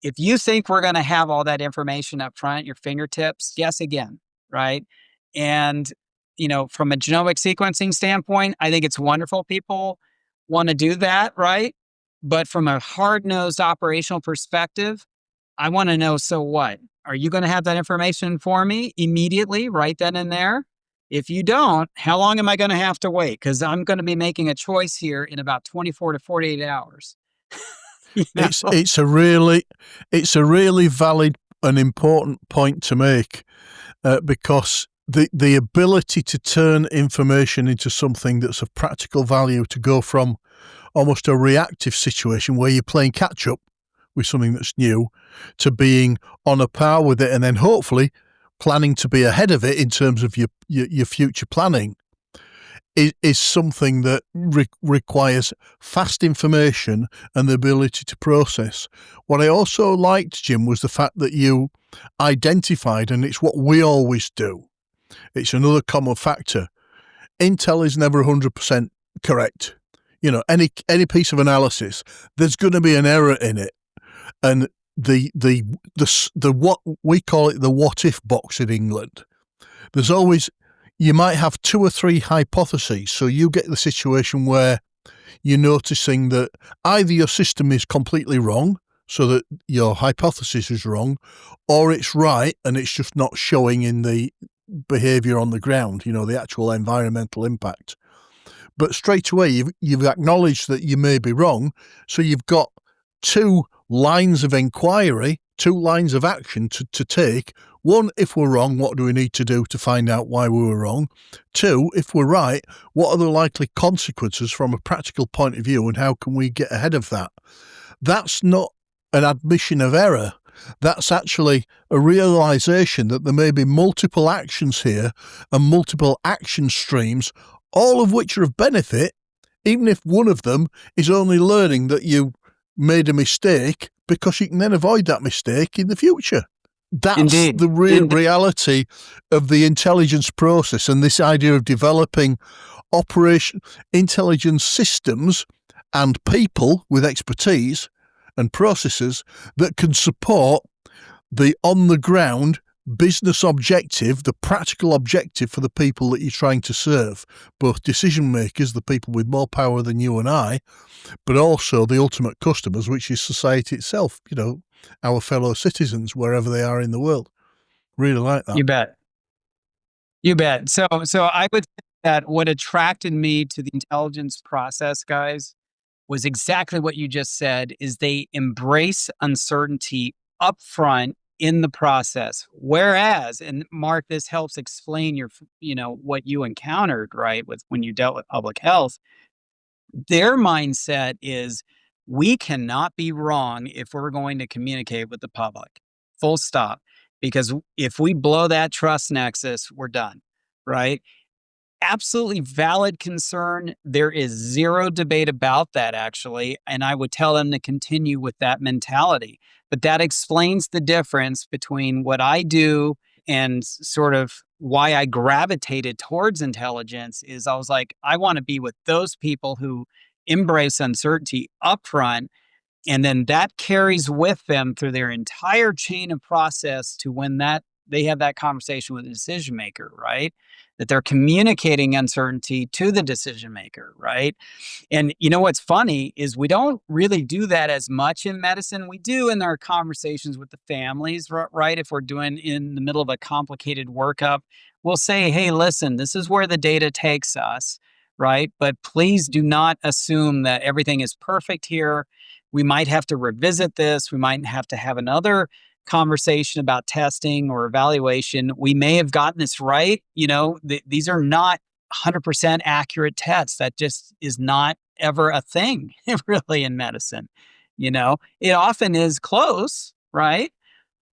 if you think we're going to have all that information up front at your fingertips, yes, again, right? And from a genomic sequencing standpoint, I think it's wonderful people want to do that, right? But from a hard-nosed operational perspective, I want to know, so what? Are you going to have that information for me immediately, right then and there? If you don't, how long am I going to have to wait? Because I'm going to be making a choice here in about 24 to 48 hours. It's a really valid and important point to make, because the ability to turn information into something that's of practical value, to go from almost a reactive situation where you're playing catch up with something that's new, to being on a par with it, and then hopefully planning to be ahead of it in terms of your future planning, is something that requires fast information and the ability to process. What I also liked, Jim, was the fact that you identified, and it's what we always do, it's another common factor. Intel is never 100% correct. Any piece of analysis, there's going to be an error in it. And the what we call it, the what if box in England, there's always, you might have 2 or 3 hypotheses. So you get the situation where you're noticing that either your system is completely wrong, so that your hypothesis is wrong, or it's right and it's just not showing in the behavior on the ground, the actual environmental impact. But straight away, you've acknowledged that you may be wrong. So you've got 2 lines of inquiry, 2 lines of action to take. 1, if we're wrong, what do we need to do to find out why we were wrong? 2, if we're right, what are the likely consequences from a practical point of view, and how can we get ahead of that? That's not an admission of error. That's actually a realization that there may be multiple actions here and multiple action streams, all of which are of benefit, even if one of them is only learning that you made a mistake, because you can then avoid that mistake in the future. That's Indeed. the reality of the intelligence process, and this idea of developing operation intelligence systems and people with expertise and processes that can support the on-the-ground business objective, the practical objective for the people that you're trying to serve, both decision makers, the people with more power than you and I, but also the ultimate customers, which is society itself, our fellow citizens, wherever they are in the world. Really like that. You bet. You bet. So I would say that what attracted me to the intelligence process, guys, was exactly what you just said, is they embrace uncertainty upfront in the process. Whereas, and Mark, this helps explain what you encountered, right, with when you dealt with public health. Their mindset is, we cannot be wrong if we're going to communicate with the public. Full stop. Because if we blow that trust nexus, we're done, right? Absolutely valid concern. There is zero debate about that, actually. And I would tell them to continue with that mentality. But that explains the difference between what I do and sort of why I gravitated towards intelligence. Is I was like, I want to be with those people who embrace uncertainty upfront. And then that carries with them through their entire chain of process to when they have that conversation with the decision maker, right? That they're communicating uncertainty to the decision maker, right? And what's funny is we don't really do that as much in medicine. We do in our conversations with the families, right? If we're doing in the middle of a complicated workup, we'll say, hey, listen, this is where the data takes us, right? But please do not assume that everything is perfect here. We might have to revisit this. We might have to have another conversation about testing or evaluation, we may have gotten this right. These are not 100% accurate tests. That just is not ever a thing, really, in medicine. It often is close, right?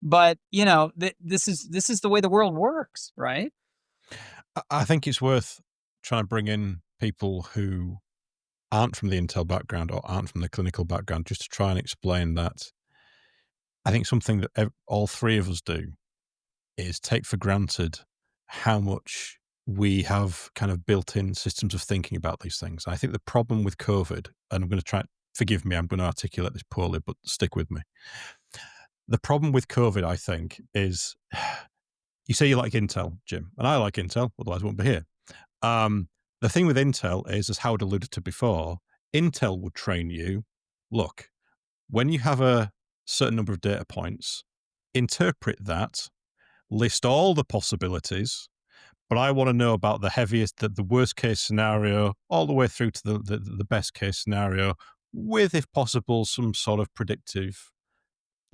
But this is the way the world works, right? I think it's worth trying to bring in people who aren't from the intel background or aren't from the clinical background, just to try and explain that. I think something that all three of us do is take for granted how much we have kind of built-in systems of thinking about these things. I think the problem with COVID, and I'm going to try, forgive me, I'm going to articulate this poorly, but stick with me. The problem with COVID, I think, is you say you like Intel, Jim, and I like Intel, otherwise I won't be here. The thing with Intel is, as Howard alluded to before, Intel would train you, look, when you have a certain number of data points, interpret that, list all the possibilities, but I want to know about the heaviest, the worst case scenario, all the way through to the best case scenario, with, if possible, some sort of predictive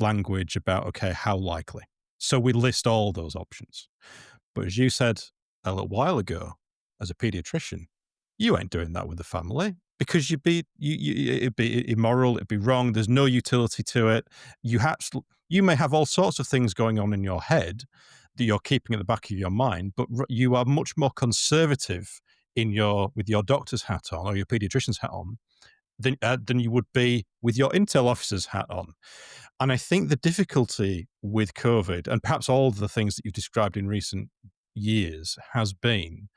language about, okay, how likely. So we list all those options. But as you said a little while ago, as a pediatrician, you ain't doing that with the family because it'd be immoral, it'd be wrong. There's no utility to it. You may have all sorts of things going on in your head that you're keeping at the back of your mind, but you are much more conservative with your doctor's hat on or your pediatrician's hat on than you would be with your intel officer's hat on. And I think the difficulty with COVID, and perhaps all of the things that you've described in recent years, has been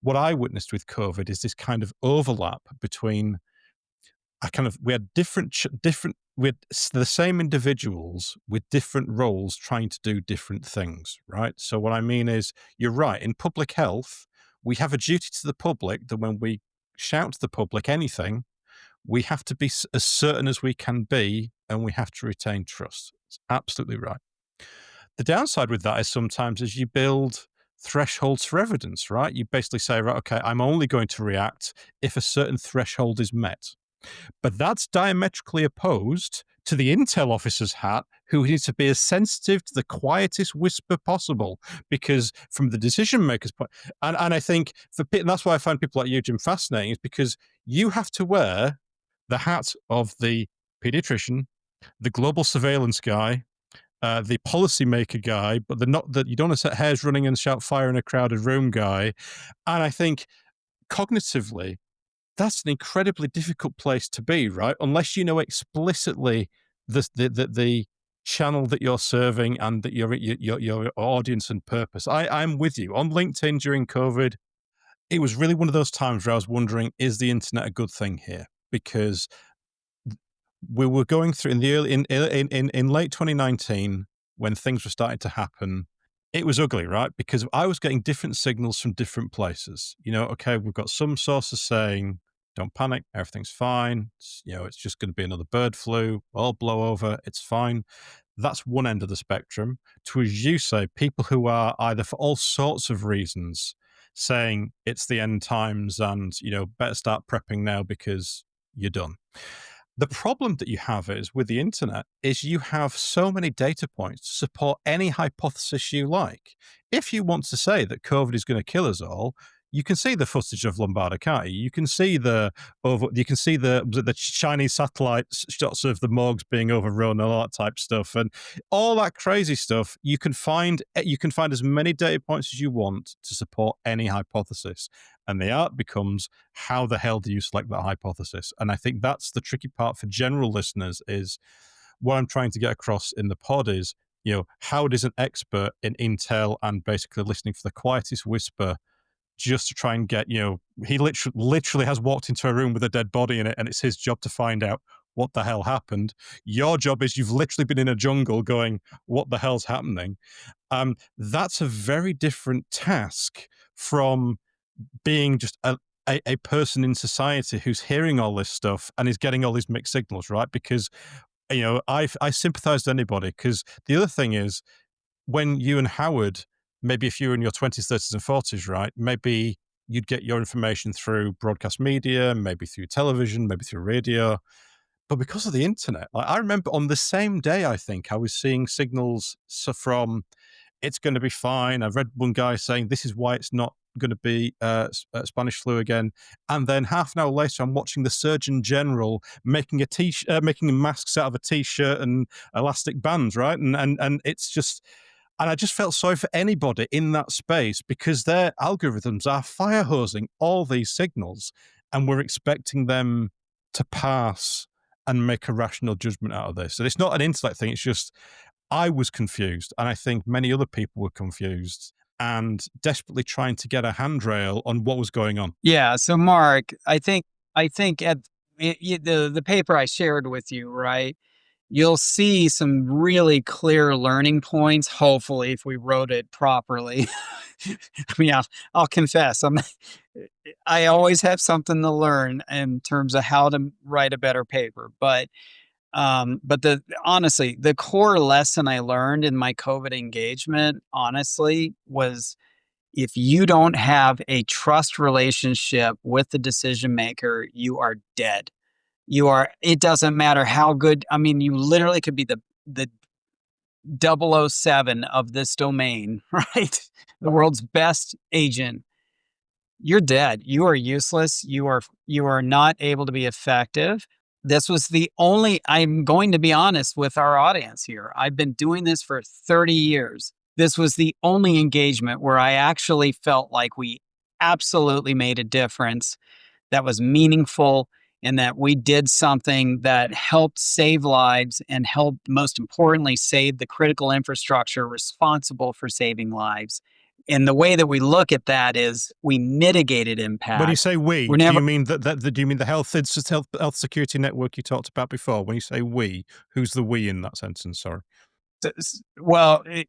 what I witnessed with COVID is this kind of overlap between we had we had the same individuals with different roles trying to do different things, right? So what I mean is, you're right, in public health, we have a duty to the public that when we shout to the public anything, we have to be as certain as we can be, and we have to retain trust. It's absolutely right. The downside with that is sometimes as you build thresholds for evidence, right? You basically say, right, okay, I'm only going to react if a certain threshold is met. But that's diametrically opposed to the intel officer's hat, who needs to be as sensitive to the quietest whisper possible, because from the decision maker's point, and I think and that's why I find people like you, Jim, fascinating, is because you have to wear the hat of the pediatrician, the global surveillance guy, the policymaker guy, but you don't want to set hairs running and shout fire in a crowded room guy. And I think cognitively, that's an incredibly difficult place to be, right? Unless you know explicitly the channel that you're serving and that your audience and purpose. I'm with you. On LinkedIn during COVID, it was really one of those times where I was wondering, is the internet a good thing here? Because we were going through in late 2019 when things were starting to happen. It was ugly, right? Because I was getting different signals from different places. Okay, we've got some sources saying, don't panic, everything's fine. It's just going to be another bird flu, all blow over, it's fine. That's one end of the spectrum. To, as you say, people who are either for all sorts of reasons saying it's the end times and, better start prepping now because you're done. The problem that you have is with the internet is you have so many data points to support any hypothesis you like. If you want to say that COVID is going to kill us all, you can see the footage of Lombardo, can't you? You can see the Chinese satellite shots of the morgues being overrun, all that type stuff, and all that crazy stuff. You can find as many data points as you want to support any hypothesis. And the art becomes, how the hell do you select that hypothesis? And I think that's the tricky part for general listeners, is what I'm trying to get across in the pod is, Howard is an expert in intel and basically listening for the quietest whisper just to try and get, he literally has walked into a room with a dead body in it, and it's his job to find out what the hell happened. Your job is you've literally been in a jungle going, what the hell's happening? That's a very different task from being just a person in society who's hearing all this stuff and is getting all these mixed signals, right? Because, I sympathize with anybody, because the other thing is, when you and Howard, maybe if you were in your 20s, 30s and 40s, right, maybe you'd get your information through broadcast media, maybe through television, maybe through radio. But because of the internet, like I remember on the same day, I think I was seeing signals from it's going to be fine. I've read one guy saying this is why it's not going to be Spanish flu again, and then half an hour later, I'm watching the Surgeon General making making masks out of a t-shirt and elastic bands, right? And it's just, and I just felt sorry for anybody in that space because their algorithms are fire hosing all these signals, and we're expecting them to pass and make a rational judgment out of this. And it's not an intellect thing. It's just I was confused, and I think many other people were confused and desperately trying to get a handrail on what was going on. Yeah. So, Mark, I think at the paper I shared with you, right? You'll see some really clear learning points. Hopefully, if we wrote it properly. I mean, I'll confess, I always have something to learn in terms of how to write a better paper, but honestly, the core lesson I learned in my COVID engagement, honestly, was if you don't have a trust relationship with the decision maker, you are dead. It doesn't matter how good, I mean, you literally could be the 007 of this domain, right? The world's best agent. You're dead. You are useless. You are not able to be effective. This was the only, I'm going to be honest with our audience here. I've been doing this for 30 years. This was the only engagement where I actually felt like we absolutely made a difference that was meaningful and that we did something that helped save lives and helped, most importantly, save the critical infrastructure responsible for saving lives. And the way that we look at that is we mitigated impact. When you say we, We're do never, you mean do you mean the health security network you talked about before? When you say we, who's the we in that sentence? Sorry. well, kind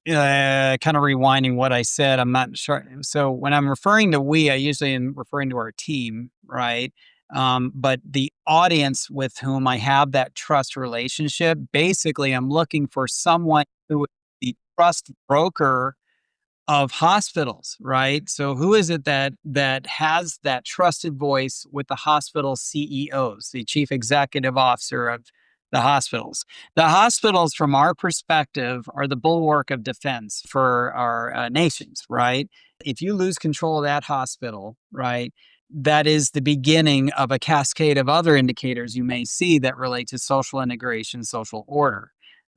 of rewinding what I said, I'm not sure. So when I'm referring to we, I usually am referring to our team, right? But the audience with whom I have that trust relationship, basically, I'm looking for someone who is the trust broker of hospitals, right? So who is it that has that trusted voice with the hospital CEOs, the chief executive officer of the hospitals? The hospitals, from our perspective, are the bulwark of defense for our nations, right? If you lose control of that hospital, right, that is the beginning of a cascade of other indicators you may see that relate to social integration, social order.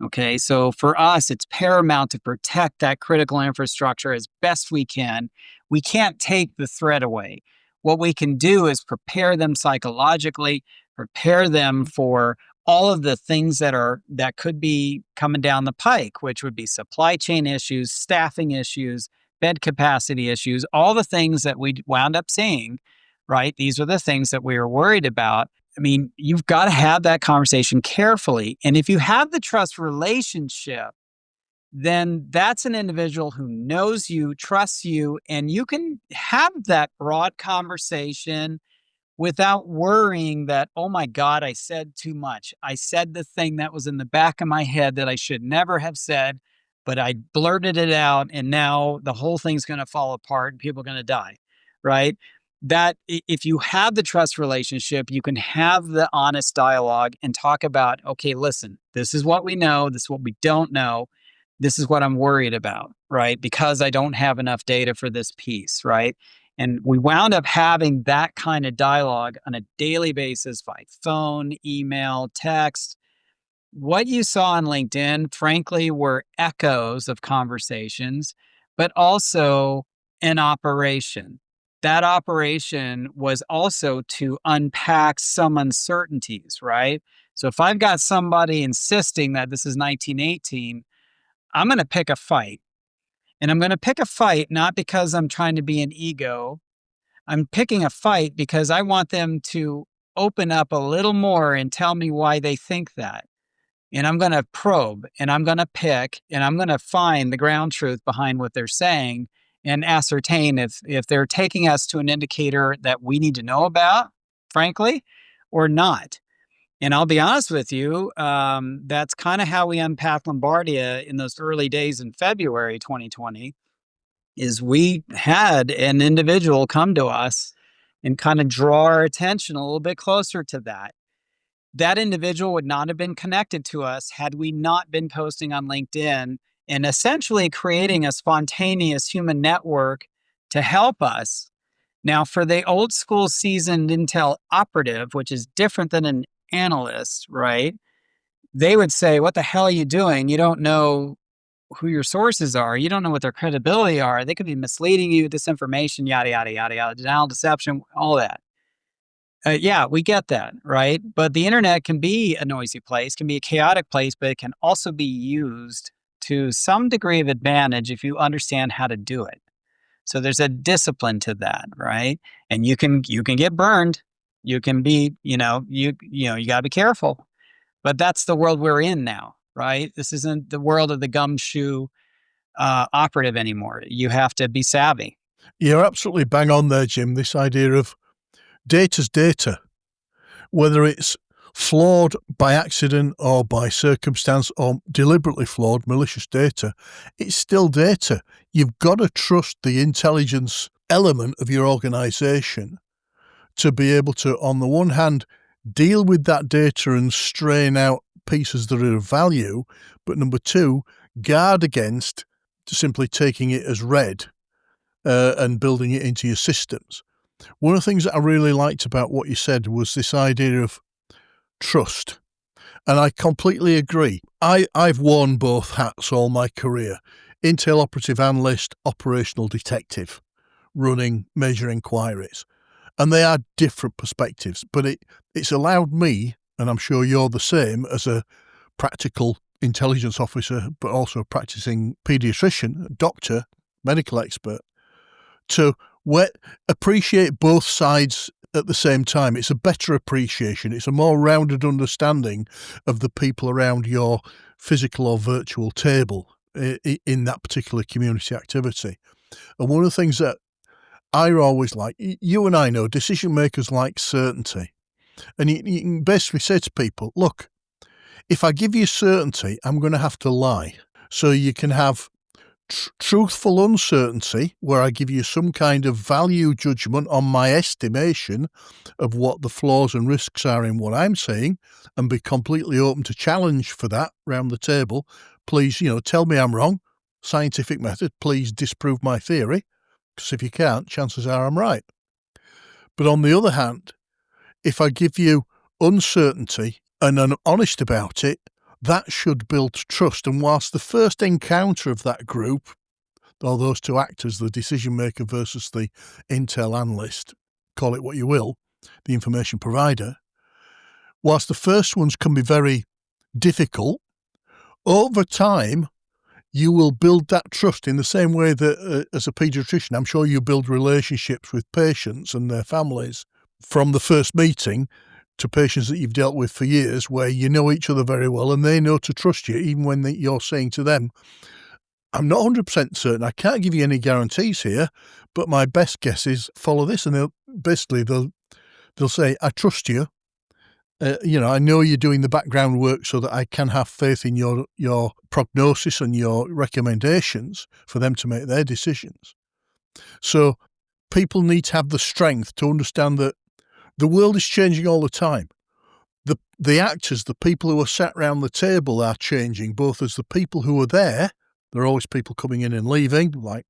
Okay, so for us, it's paramount to protect that critical infrastructure as best we can. We can't take the threat away. What we can do is prepare them psychologically, prepare them for all of the things that could be coming down the pike, which would be supply chain issues, staffing issues, bed capacity issues, all the things that we wound up seeing, right? These are the things that we were worried about. I mean, you've got to have that conversation carefully. And if you have the trust relationship, then that's an individual who knows you, trusts you, and you can have that broad conversation without worrying that, oh my God, I said too much. I said the thing that was in the back of my head that I should never have said, but I blurted it out, and now the whole thing's going to fall apart and people are going to die, right? That if you have the trust relationship, you can have the honest dialogue and talk about, okay, listen, this is what we know, this is what we don't know, this is what I'm worried about, right? Because I don't have enough data for this piece, right? And we wound up having that kind of dialogue on a daily basis by phone, email, text. What you saw on LinkedIn, frankly, were echoes of conversations, but also an operation. That operation was also to unpack some uncertainties, right? So if I've got somebody insisting that this is 1918, I'm going to pick a fight. And I'm going to pick a fight not because I'm trying to be an ego. I'm picking a fight because I want them to open up a little more and tell me why they think that. And I'm going to probe and I'm going to pick and I'm going to find the ground truth behind what they're saying and ascertain if they're taking us to an indicator that we need to know about, frankly, or not. And I'll be honest with you, that's kind of how we unpacked Lombardia in those early days in February 2020, is we had an individual come to us and kind of draw our attention a little bit closer to that. that individual would not have been connected to us had we not been posting on LinkedIn and essentially creating a spontaneous human network to help us. Now, for the old school seasoned intel operative, which is different than an analyst, right? They would say, what the hell are you doing? You don't know who your sources are. You don't know what their credibility are. They could be misleading you with this information, yada, yada, yada, yada, denial, deception, all that. Yeah, we get that, right? But the internet can be a noisy place, can be a chaotic place, but it can also be used to some degree of advantage if you understand how to do it. So there's a discipline to that, right? And you can get burned. You can be, you got to be careful. But that's the world we're in now, right? This isn't the world of the gumshoe operative anymore. You have to be savvy. You're absolutely bang on there, Jim. This idea of data's data, whether it's flawed by accident or by circumstance or deliberately flawed, malicious data, it's still data. You've got to trust the intelligence element of your organization to be able to, on the one hand, deal with that data and strain out pieces that are of value, but number two, guard against simply taking it as read and building it into your systems. One of the things that I really liked about what you said was this idea of trust. And I completely agree. I've worn both hats all my career. Intel operative analyst, operational detective, running major inquiries. And they are different perspectives, but it's allowed me, and I'm sure you're the same, as a practical intelligence officer, but also a practicing pediatrician, doctor, medical expert, to appreciate both sides at the same time. It's a better appreciation. It's a more rounded understanding of the people around your physical or virtual table in that particular community activity. And one of the things that I always like, you and I know, decision makers like certainty. And you can basically say to people, look, if I give you certainty, I'm going to have to lie. So you can have truthful uncertainty, where I give you some kind of value judgment on my estimation of what the flaws and risks are in what I'm saying, and be completely open to challenge for that round the table. Please, tell me I'm wrong. Scientific method, please disprove my theory, because if you can't, chances are I'm right. But on the other hand, if I give you uncertainty and I'm honest about it, that should build trust. And whilst the first encounter of that group, or those two actors, the decision maker versus the intel analyst, call it what you will, the information provider, whilst the first ones can be very difficult, over time, you will build that trust in the same way that as a pediatrician, I'm sure you build relationships with patients and their families from the first meeting to patients that you've dealt with for years, where you know each other very well and they know to trust you, even when you're saying to them, I'm not 100% certain, I can't give you any guarantees here, but my best guess is follow this. And they'll say, I trust you. I know you're doing the background work so that I can have faith in your prognosis and your recommendations for them to make their decisions. So people need to have the strength to understand that the world is changing all the time. The actors, the people who are sat around the table are changing, both as the people who are there. There are always people coming in and leaving, like,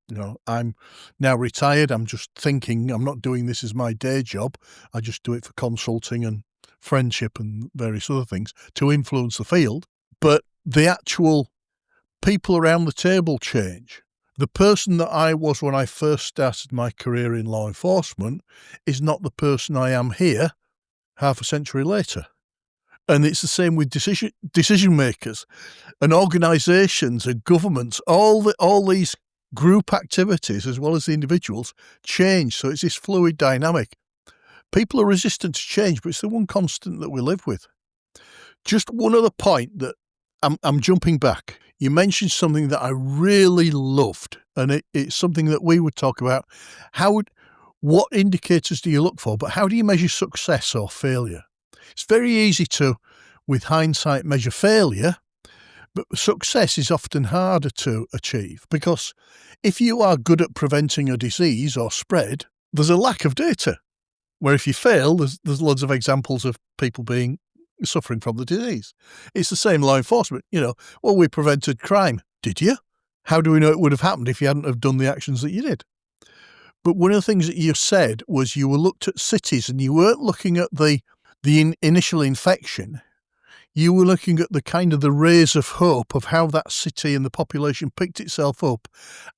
I'm now retired. I'm just thinking I'm not doing this as my day job. I just do it for consulting and friendship and various other things to influence the field. But the actual people around the table change. The person that I was when I first started my career in law enforcement is not the person I am here half a century later. And it's the same with decision makers and organisations and governments. All these group activities, as well as the individuals, change. So it's this fluid dynamic. People are resistant to change, but it's the one constant that we live with. Just one other point that I'm jumping back. You mentioned something that I really loved, and it's something that we would talk about. What indicators do you look for, but how do you measure success or failure? It's very easy to, with hindsight, measure failure, but success is often harder to achieve, because if you are good at preventing a disease or spread, there's a lack of data. Where if you fail, there's loads of examples of people being suffering from the disease. It's the same law enforcement. Well, we prevented crime. Did you? How do we know it would have happened if you hadn't have done the actions that you did? But one of the things that you said was you were looked at cities and you weren't looking at the initial infection. You were looking at the kind of the rays of hope of how that city and the population picked itself up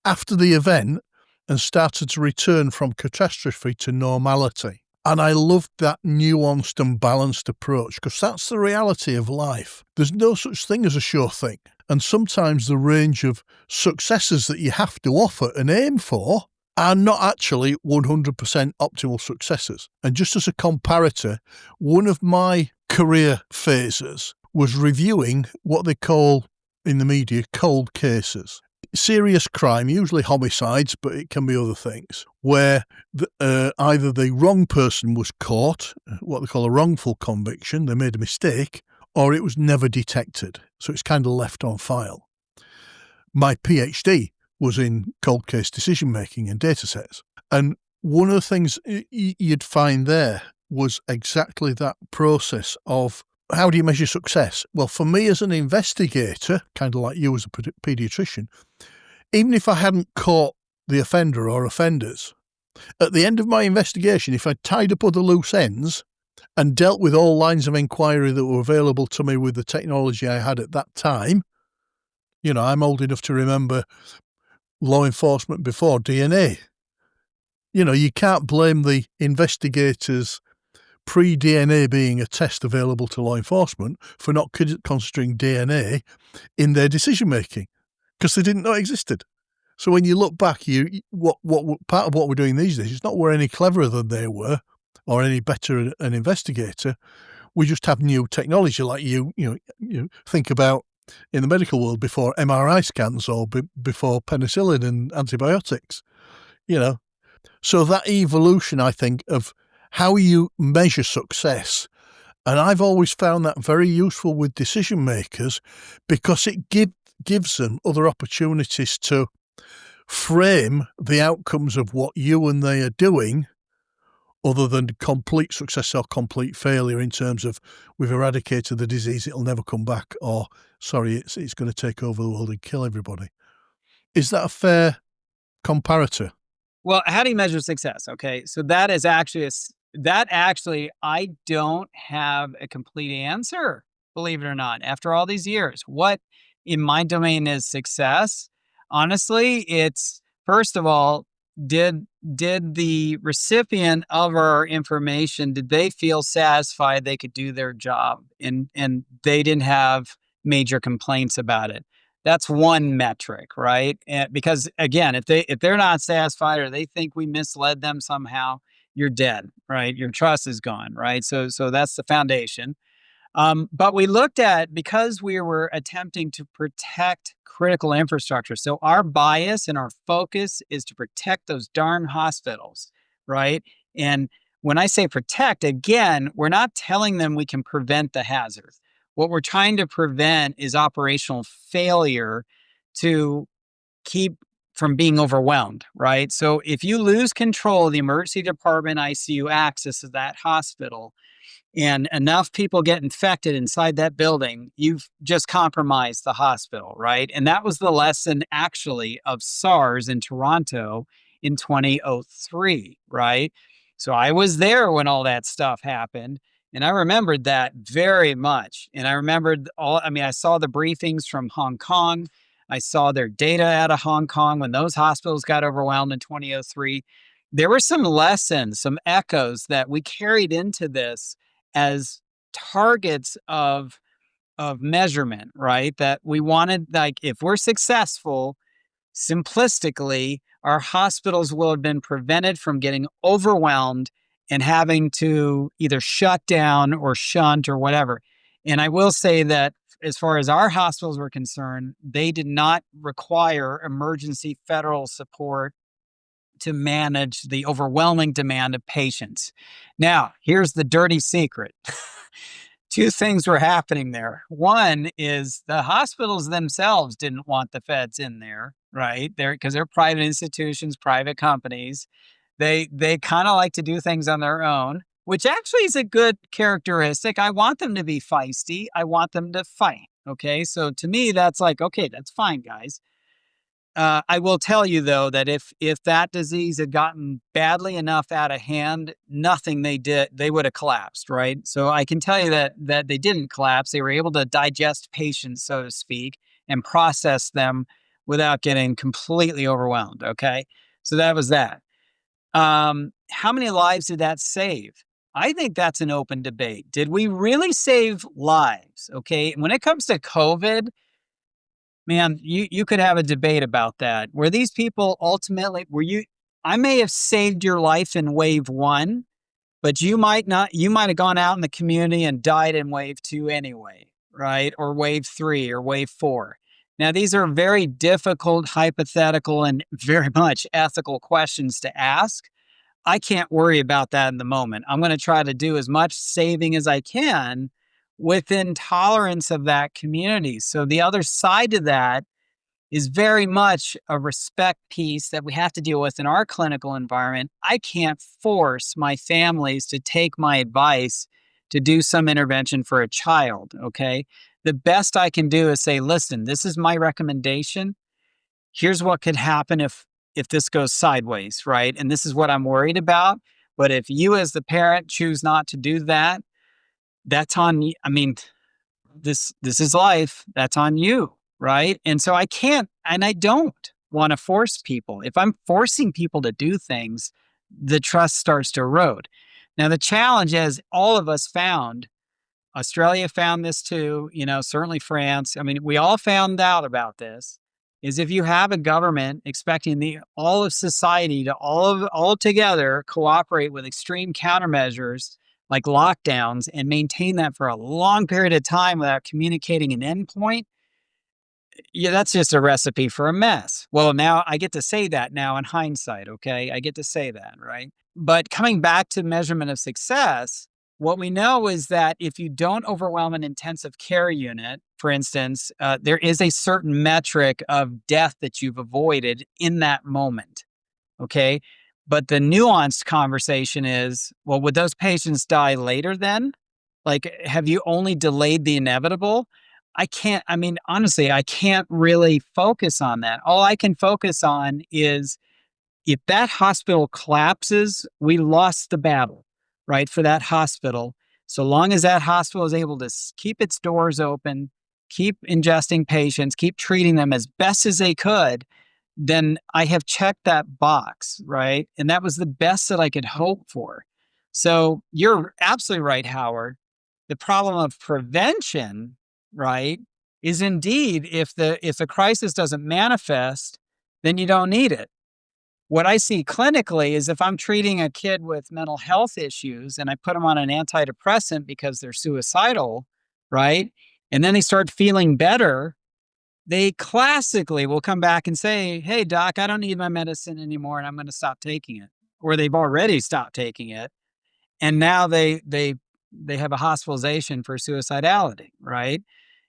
after the event and started to return from catastrophe to normality. And I loved that nuanced and balanced approach, because that's the reality of life. There's no such thing as a sure thing. And sometimes the range of successes that you have to offer and aim for are not actually 100% optimal successes. And just as a comparator, one of my career phases was reviewing what they call in the media cold cases. Serious crime, usually homicides, but it can be other things, where either the wrong person was caught, what they call a wrongful conviction, they made a mistake, or it was never detected. So it's kind of left on file. My PhD was in cold case decision making and data sets. And one of the things you'd find there was exactly that process of how do you measure success? Well, for me as an investigator, kind of like you as a pediatrician, even if I hadn't caught the offender or offenders, at the end of my investigation, if I tied up other loose ends and dealt with all lines of inquiry that were available to me with the technology I had at that time, I'm old enough to remember law enforcement before DNA. You can't blame the investigators pre-DNA being a test available to law enforcement for not considering DNA in their decision-making, because they didn't know it existed. So when you look back, what part of what we're doing these days is not we're any cleverer than they were or any better an investigator. We just have new technology, like you think about in the medical world before MRI scans or before penicillin and antibiotics, So that evolution, I think, of how you measure success, and I've always found that very useful with decision makers, because it gives them other opportunities to frame the outcomes of what you and they are doing, other than complete success or complete failure in terms of we've eradicated the disease, it'll never come back, or sorry, it's going to take over the world and kill everybody. Is that a fair comparator? Well, how do you measure success? Okay, so that is actually I don't have a complete answer, believe it or not. After all these years, what in my domain is success? Honestly, it's first of all, did the recipient of our information, did they feel satisfied they could do their job and they didn't have major complaints about it? That's one metric, right? Because again, if they're not satisfied or they think we misled them somehow, you're dead, right? Your trust is gone, right? So that's the foundation. But we looked at, because we were attempting to protect critical infrastructure. So our bias and our focus is to protect those darn hospitals, right? And when I say protect, again, we're not telling them we can prevent the hazard. What we're trying to prevent is operational failure to keep from being overwhelmed, right? So if you lose control of the emergency department ICU access to that hospital, and enough people get infected inside that building, you've just compromised the hospital, right? And that was the lesson actually of SARS in Toronto in 2003, right? So I was there when all that stuff happened. And I remembered that very much. And I remembered I saw the briefings from Hong Kong. I saw their data out of Hong Kong when those hospitals got overwhelmed in 2003. There were some lessons, some echoes that we carried into this as targets of measurement, right? That we wanted, like, if we're successful, simplistically, our hospitals will have been prevented from getting overwhelmed and having to either shut down or shunt or whatever. And I will say that as far as our hospitals were concerned, they did not require emergency federal support to manage the overwhelming demand of patients. Now, here's the dirty secret. Two things were happening there. One is the hospitals themselves didn't want the feds in there, right? Because they're private institutions, private companies. They kind of like to do things on their own, which actually is a good characteristic. I want them to be feisty. I want them to fight. Okay. So to me, that's like, okay, that's fine, guys. I will tell you though that if that disease had gotten badly enough out of hand, nothing they did, they would have collapsed, right? So I can tell you that they didn't collapse. They were able to digest patients, so to speak, and process them without getting completely overwhelmed. Okay, so that was that. How many lives did that save? I think that's an open debate. Did we really save lives? Okay, when it comes to COVID, man, you could have a debate about that. Were these people ultimately I may have saved your life in wave 1, but you might not you might have gone out in the community and died in wave 2 anyway, right? Or wave 3 or wave 4. Now, these are very difficult, hypothetical, and very much ethical questions to ask. I can't worry about that in the moment. I'm going to try to do as much saving as I can within tolerance of that community. So the other side of that is very much a respect piece that we have to deal with in our clinical environment. I can't force my families to take my advice to do some intervention for a child, okay? The best I can do is say, listen, this is my recommendation. Here's what could happen if this goes sideways, right? And this is what I'm worried about. But if you as the parent choose not to do that, that's on you. I mean, this is life. That's on you, right? And so I can't and I don't want to force people. If I'm forcing people to do things, the trust starts to erode. Now the challenge, as all of us found, Australia found this too, certainly France. I mean, we all found out about this. Is if you have a government expecting all of society to all together cooperate with extreme countermeasures like lockdowns and maintain that for a long period of time without communicating an endpoint, yeah, that's just a recipe for a mess. Well, now I get to say that now in hindsight, okay? I get to say that, right? But coming back to measurement of success, what we know is that if you don't overwhelm an intensive care unit, for instance, there is a certain metric of death that you've avoided in that moment, okay? But the nuanced conversation is, well, would those patients die later then? Like, have you only delayed the inevitable? Honestly, I can't really focus on that. All I can focus on is if that hospital collapses, we lost the battle, right, for that hospital. So long as that hospital is able to keep its doors open, keep ingesting patients, keep treating them as best as they could, then I have checked that box, right? And that was the best that I could hope for. So you're absolutely right, Howard. The problem of prevention, right, is indeed if the crisis doesn't manifest, then you don't need it. What I see clinically is if I'm treating a kid with mental health issues and I put them on an antidepressant because they're suicidal, right? And then they start feeling better, they classically will come back and say, "Hey, doc, I don't need my medicine anymore and I'm going to stop taking it." Or they've already stopped taking it. And now they have a hospitalization for suicidality, right?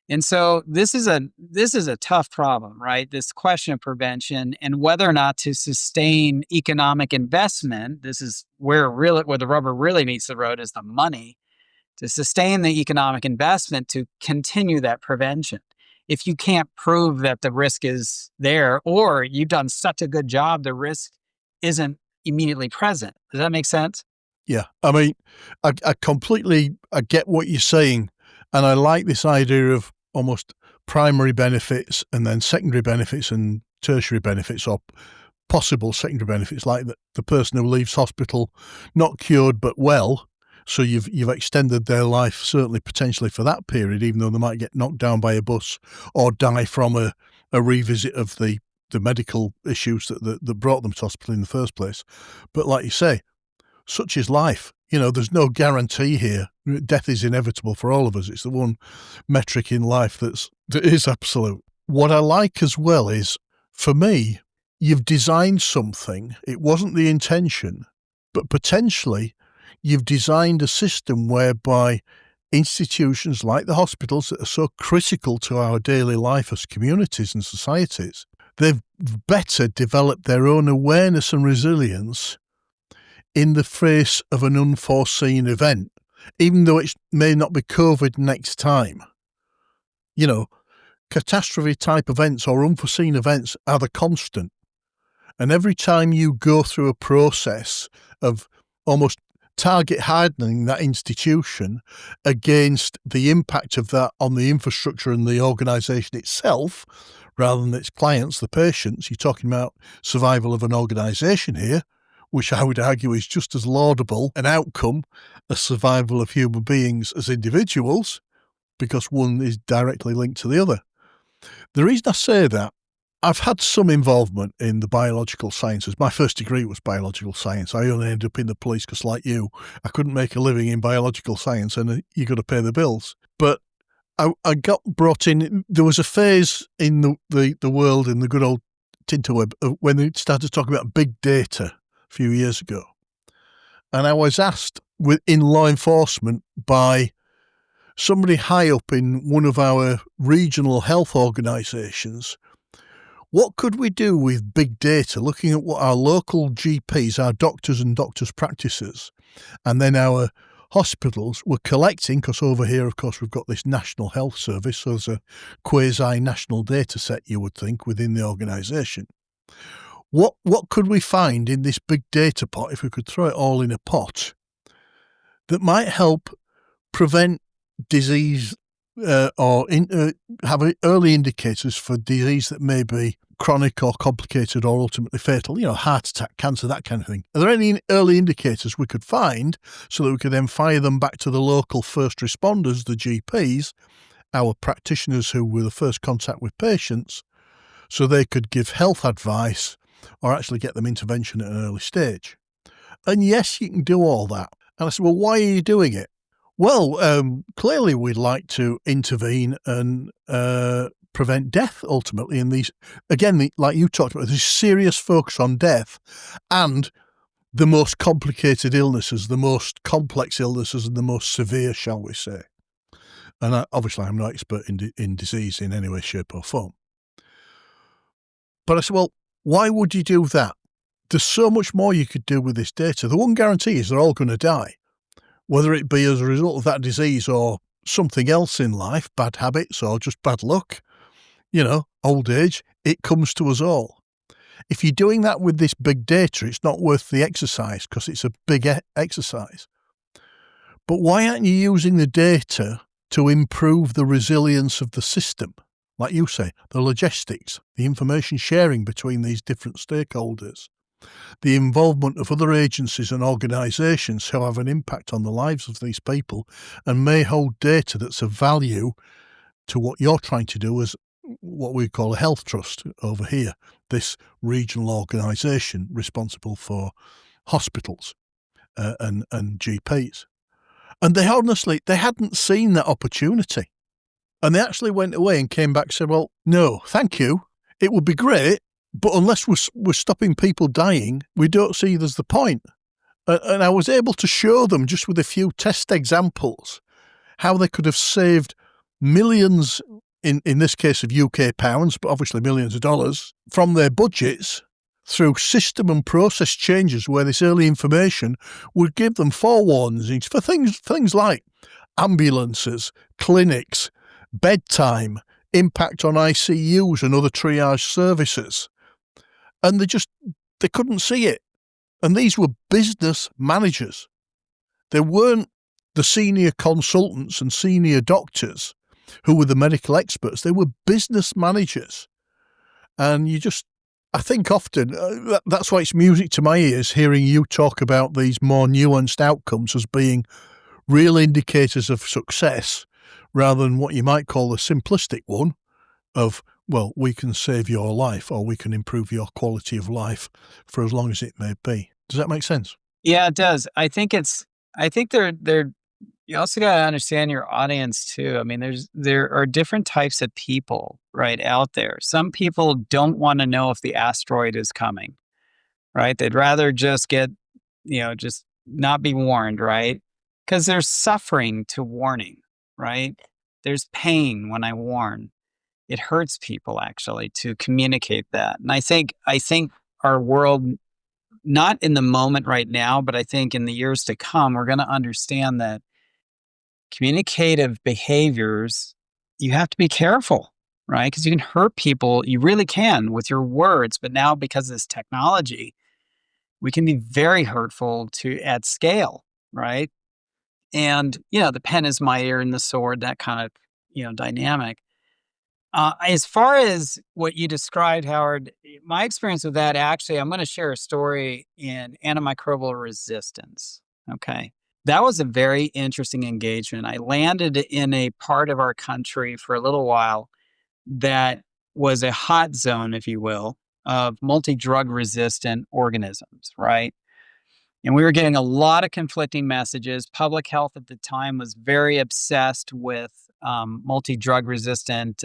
And so this is a tough problem, right? This question of prevention and whether or not to sustain economic investment. This is where the rubber really meets the road is the money to sustain the economic investment to continue that prevention. If you can't prove that the risk is there or you've done such a good job, the risk isn't immediately present. Does that make sense? Yeah. I mean, I get what you're saying. And I like this idea of almost primary benefits and then secondary benefits and tertiary benefits or possible secondary benefits, like the person who leaves hospital not cured but well. So you've extended their life, certainly potentially for that period, even though they might get knocked down by a bus or die from a revisit of the medical issues that brought them to hospital in the first place. But like you say, such is life. There's no guarantee here. Death is inevitable for all of us. It's the one metric in life that is absolute. What I like as well is, for me, you've designed something. It wasn't the intention, but potentially you've designed a system whereby institutions like the hospitals that are so critical to our daily life as communities and societies, they've better developed their own awareness and resilience in the face of an unforeseen event, even though it may not be COVID next time. You know, catastrophe type events or unforeseen events are the constant. And every time you go through a process of almost target hardening that institution against the impact of that on the infrastructure and the organisation itself, rather than its clients, the patients, you're talking about survival of an organisation here, which I would argue is just as laudable an outcome as survival of human beings as individuals, because one is directly linked to the other. The reason I say that, I've had some involvement in the biological sciences. My first degree was biological science. I only ended up in the police because, like you, I couldn't make a living in biological science and you got to pay the bills. But I got brought in. There was a phase in the world, in the good old tinterweb, when they started talking about big data a few years ago. And I was asked in law enforcement by somebody high up in one of our regional health organisations, what could we do with big data, looking at what our local GPs, our doctors and doctors' practices, and then our hospitals were collecting, because over here, of course, we've got this National Health Service, so there's a quasi-national data set, you would think, within the organisation. What could we find in this big data pot, if we could throw it all in a pot, that might help prevent disease or have early indicators for disease that may be chronic or complicated or ultimately fatal, heart attack, cancer, that kind of thing. Are there any early indicators we could find so that we could then fire them back to the local first responders, the GPs, our practitioners who were the first contact with patients, so they could give health advice or actually get them intervention at an early stage? And yes, you can do all that. And I said, well, why are you doing it? Well, clearly we'd like to intervene and prevent death ultimately in these, again, like you talked about, this serious focus on death and the most complicated illnesses, the most complex illnesses and the most severe, shall we say. And obviously I'm no expert in disease in any way, shape or form. But I said, well, why would you do that? There's so much more you could do with this data. The one guarantee is they're all going to die. Whether it be as a result of that disease or something else in life, bad habits or just bad luck, old age, it comes to us all. If you're doing that with this big data, it's not worth the exercise because it's a big exercise. But why aren't you using the data to improve the resilience of the system? Like you say, the logistics, the information sharing between these different stakeholders, the involvement of other agencies and organisations who have an impact on the lives of these people and may hold data that's of value to what you're trying to do as what we call a health trust over here, this regional organisation responsible for hospitals and GPs. And they hadn't seen that opportunity. And they actually went away and came back and said, well, no, thank you. It would be great. But unless we're stopping people dying, we don't see there's the point. And I was able to show them just with a few test examples how they could have saved millions, in this case of UK pounds, but obviously millions of dollars, from their budgets through system and process changes where this early information would give them forewarnings for things like ambulances, clinics, bedtime, impact on ICUs and other triage services. And they couldn't see it. And these were business managers. They weren't the senior consultants and senior doctors who were the medical experts. They were business managers. And I think often, that's why it's music to my ears, hearing you talk about these more nuanced outcomes as being real indicators of success rather than what you might call a simplistic one of, well, we can save your life or we can improve your quality of life for as long as it may be. Does that make sense? Yeah, it does. I think they're you also got to understand your audience too. I mean, there are different types of people right out there. Some people don't want to know if the asteroid is coming, right? They'd rather just get, just not be warned, right? Because there's suffering to warning, right? There's pain when I warn. It hurts people actually to communicate that. And I think our world not in the moment right now, but I think in the years to come, we're going to understand that communicative behaviors, you have to be careful, right? Because you can hurt people. You really can with your words. But now, because of this technology, we can be very hurtful to at scale, right? And, the pen is mightier than the sword, that kind of, dynamic. As far as what you described, Howard, my experience with that, actually, I'm going to share a story in antimicrobial resistance. Okay. That was a very interesting engagement. I landed in a part of our country for a little while that was a hot zone, if you will, of multi drug resistant organisms, right? And we were getting a lot of conflicting messages. Public health at the time was very obsessed with multi-drug resistant,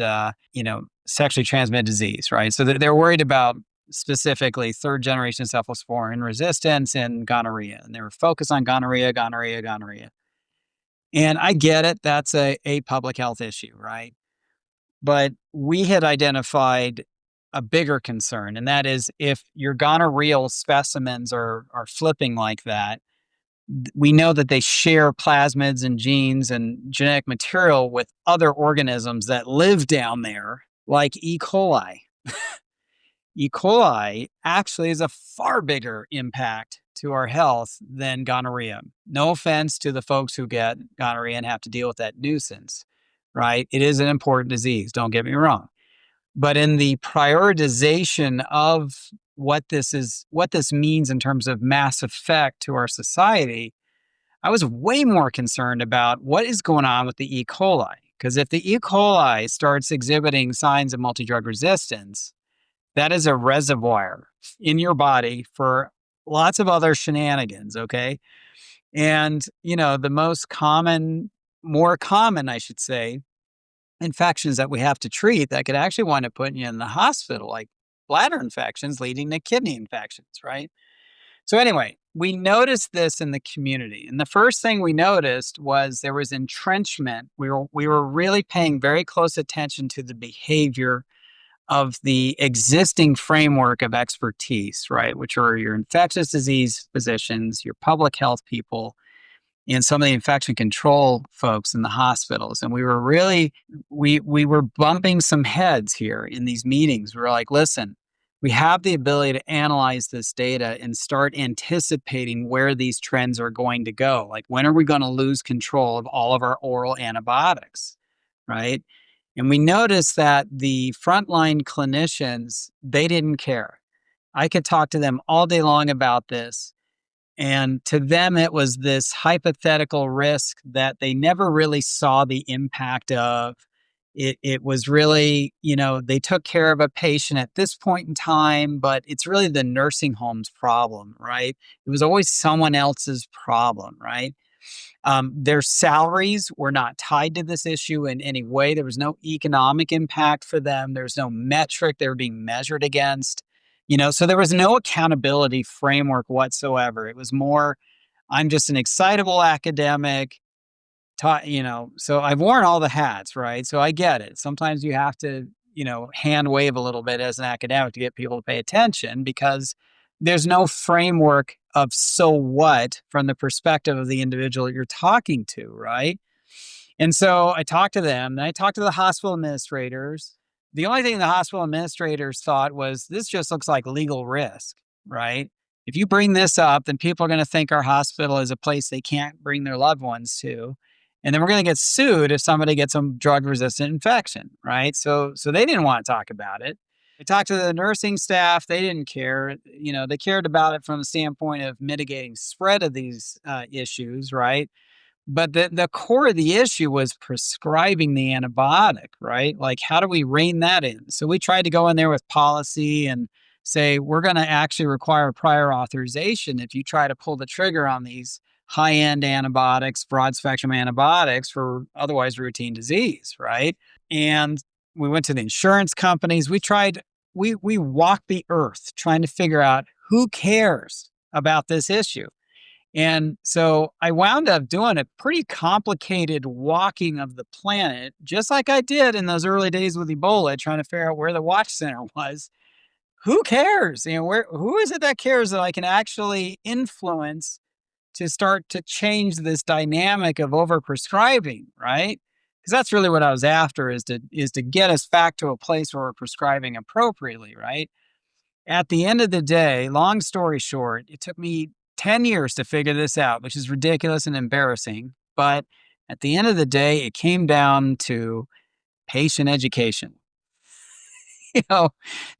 sexually transmitted disease, right? So they're worried about specifically third generation cephalosporin resistance and gonorrhea. And they were focused on gonorrhea, gonorrhea, gonorrhea. And I get it. That's a public health issue, right? But we had identified a bigger concern, and that is if your gonorrheal specimens are flipping like that, we know that they share plasmids and genes and genetic material with other organisms that live down there, like E. coli. E. coli actually is a far bigger impact to our health than gonorrhea. No offense to the folks who get gonorrhea and have to deal with that nuisance, right? It is an important disease, don't get me wrong. But in the prioritization of what this means in terms of mass effect to our society, I was way more concerned about what is going on with the E. coli. Because if the E. coli starts exhibiting signs of multi-drug resistance, that is a reservoir in your body for lots of other shenanigans, okay? And, the more common, I should say, infections that we have to treat that could actually wind up putting you in the hospital, like bladder infections leading to kidney infections, right? So anyway, we noticed this in the community. And the first thing we noticed was there was entrenchment. We were really paying very close attention to the behavior of the existing framework of expertise, right? Which are your infectious disease physicians, your public health people, and some of the infection control folks in the hospitals. And we were bumping some heads here in these meetings. We were like, listen, we have the ability to analyze this data and start anticipating where these trends are going to go. Like, when are we going to lose control of all of our oral antibiotics, right? And we noticed that the frontline clinicians, they didn't care. I could talk to them all day long about this. And to them, it was this hypothetical risk that they never really saw the impact of. It was really, they took care of a patient at this point in time, but it's really the nursing home's problem, right? It was always someone else's problem, right? Their salaries were not tied to this issue in any way. There was no economic impact for them. There was no metric they were being measured against. So there was no accountability framework whatsoever. It was more, I'm just an excitable academic, so I've worn all the hats, right? So I get it. Sometimes you have to, hand wave a little bit as an academic to get people to pay attention because there's no framework of so what from the perspective of the individual you're talking to, right? And so I talked to them, and I talked to the hospital administrators. The only thing the hospital administrators thought was, this just looks like legal risk, right? If you bring this up, then people are going to think our hospital is a place they can't bring their loved ones to. And then we're going to get sued if somebody gets a drug resistant infection, right? So they didn't want to talk about it. I talked to the nursing staff. They didn't care. They cared about it from the standpoint of mitigating spread of these issues, right? But the core of the issue was prescribing the antibiotic, right? Like, how do we rein that in? So we tried to go in there with policy and say, we're going to actually require prior authorization if you try to pull the trigger on these high-end antibiotics, broad spectrum antibiotics for otherwise routine disease, right? And we went to the insurance companies. We walked the earth trying to figure out who cares about this issue. And so I wound up doing a pretty complicated walking of the planet, just like I did in those early days with Ebola, trying to figure out where the watch center was. who cares? Who is it that cares that I can actually influence to start to change this dynamic of overprescribing, right? Because that's really what I was after, is to get us back to a place where we're prescribing appropriately, right? At the end of the day, long story short, it took me 10 years to figure this out, which is ridiculous and embarrassing. But at the end of the day, it came down to patient education. you know,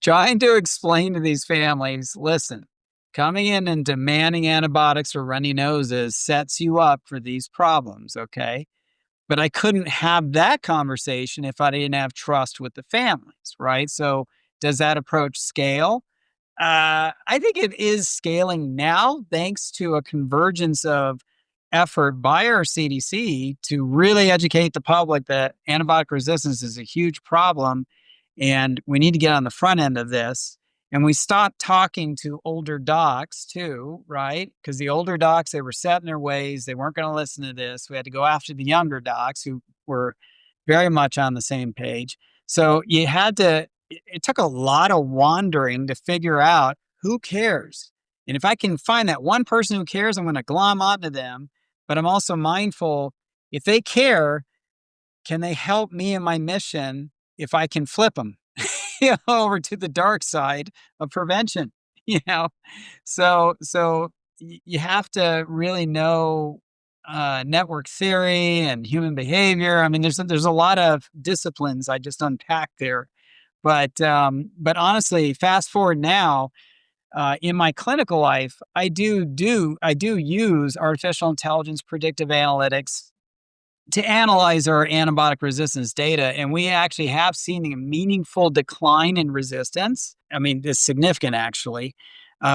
Trying to explain to these families, listen, coming in and demanding antibiotics or runny noses sets you up for these problems, okay? But I couldn't have that conversation if I didn't have trust with the families, right? So does that approach scale? I think it is scaling now, thanks to a convergence of effort by our CDC to really educate the public that antibiotic resistance is a huge problem and we need to get on the front end of this. And we stopped talking to older docs too, right? Because the older docs, they were set in their ways. They weren't going to listen to this. We had to go after the younger docs who were very much on the same page. So you had to, it took a lot of wandering to figure out who cares. And if I can find that one person who cares, I'm going to glom onto them. But I'm also mindful, if they care, can they help me in my mission if I can flip them over to the dark side of prevention? You know, you have to really know network theory and human behavior. I mean, there's a lot of disciplines I just unpacked there, but honestly, fast forward now. In my clinical life, I do use artificial intelligence, predictive analytics to analyze our antibiotic resistance data, and we actually have seen a meaningful decline in resistance. I mean, it's significant, actually.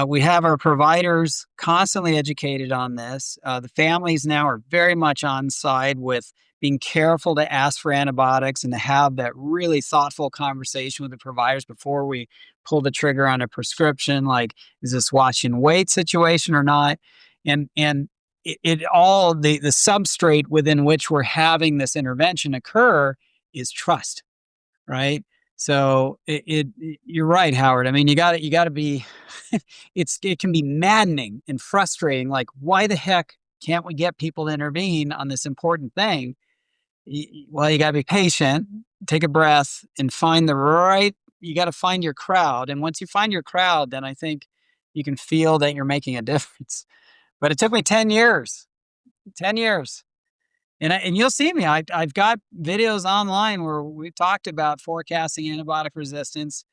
We have our providers constantly educated on this. The families now are very much on side with being careful to ask for antibiotics and to have that really thoughtful conversation with the providers before we pull the trigger on a prescription. Like, is this watch and wait situation or not? And it all the substrate within which we're having this intervention occur is trust, right? So you're right, Howard. I mean, you got to be. It can be maddening and frustrating. Like, why the heck can't we get people to intervene on this important thing? Well, you got to be patient, take a breath, and find the right. You got to find your crowd, and once you find your crowd, then I think you can feel that you're making a difference. But it took me 10 years. 10 years. And you'll see me. I've got videos online where we've talked about forecasting antibiotic resistance.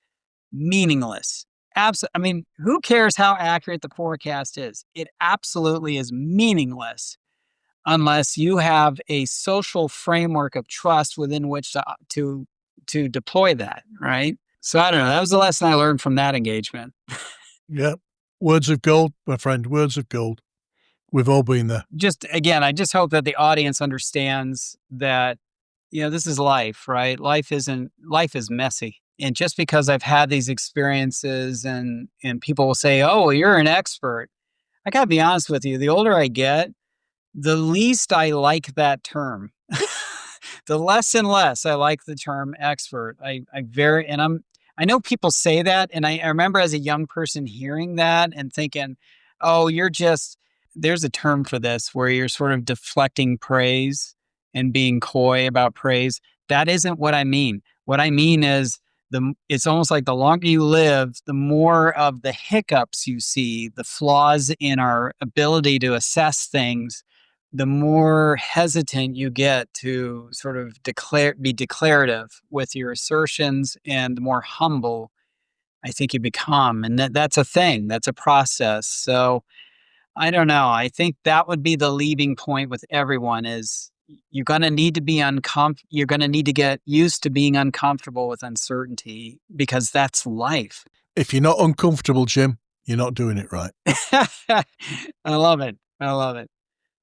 Meaningless. I mean, who cares how accurate the forecast is? It absolutely is meaningless unless you have a social framework of trust within which to deploy that, right? So I don't know. That was the lesson I learned from that engagement. Yeah. Words of gold, my friend, words of gold. We've all been there. Just again, I just hope that the audience understands that, this is life, right? Life is messy. And just because I've had these experiences and people will say, "Oh, well, you're an expert." I got to be honest with you, the older I get, the least I like that term. The less and less I like the term expert. I know people say that, and I remember as a young person hearing that and thinking, "Oh, there's a term for this where you're sort of deflecting praise and being coy about praise." That isn't what I mean. What I mean is it's almost like the longer you live, the more of the hiccups you see, the flaws in our ability to assess things, the more hesitant you get to sort of be declarative with your assertions, and the more humble I think you become. And that's a thing, that's a process. So I don't know. I think that would be the leaving point with everyone is you're going to need to be you're going to need to get used to being uncomfortable with uncertainty because that's life. If you're not uncomfortable, Jim, you're not doing it right. I love it. I love it.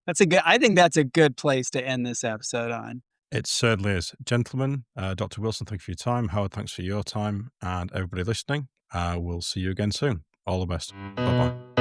I think that's a good place to end this episode on. It certainly is. Gentlemen, Dr. Wilson, thank you for your time. Howard, thanks for your time. And everybody listening, we'll see you again soon. All the best. Bye-bye.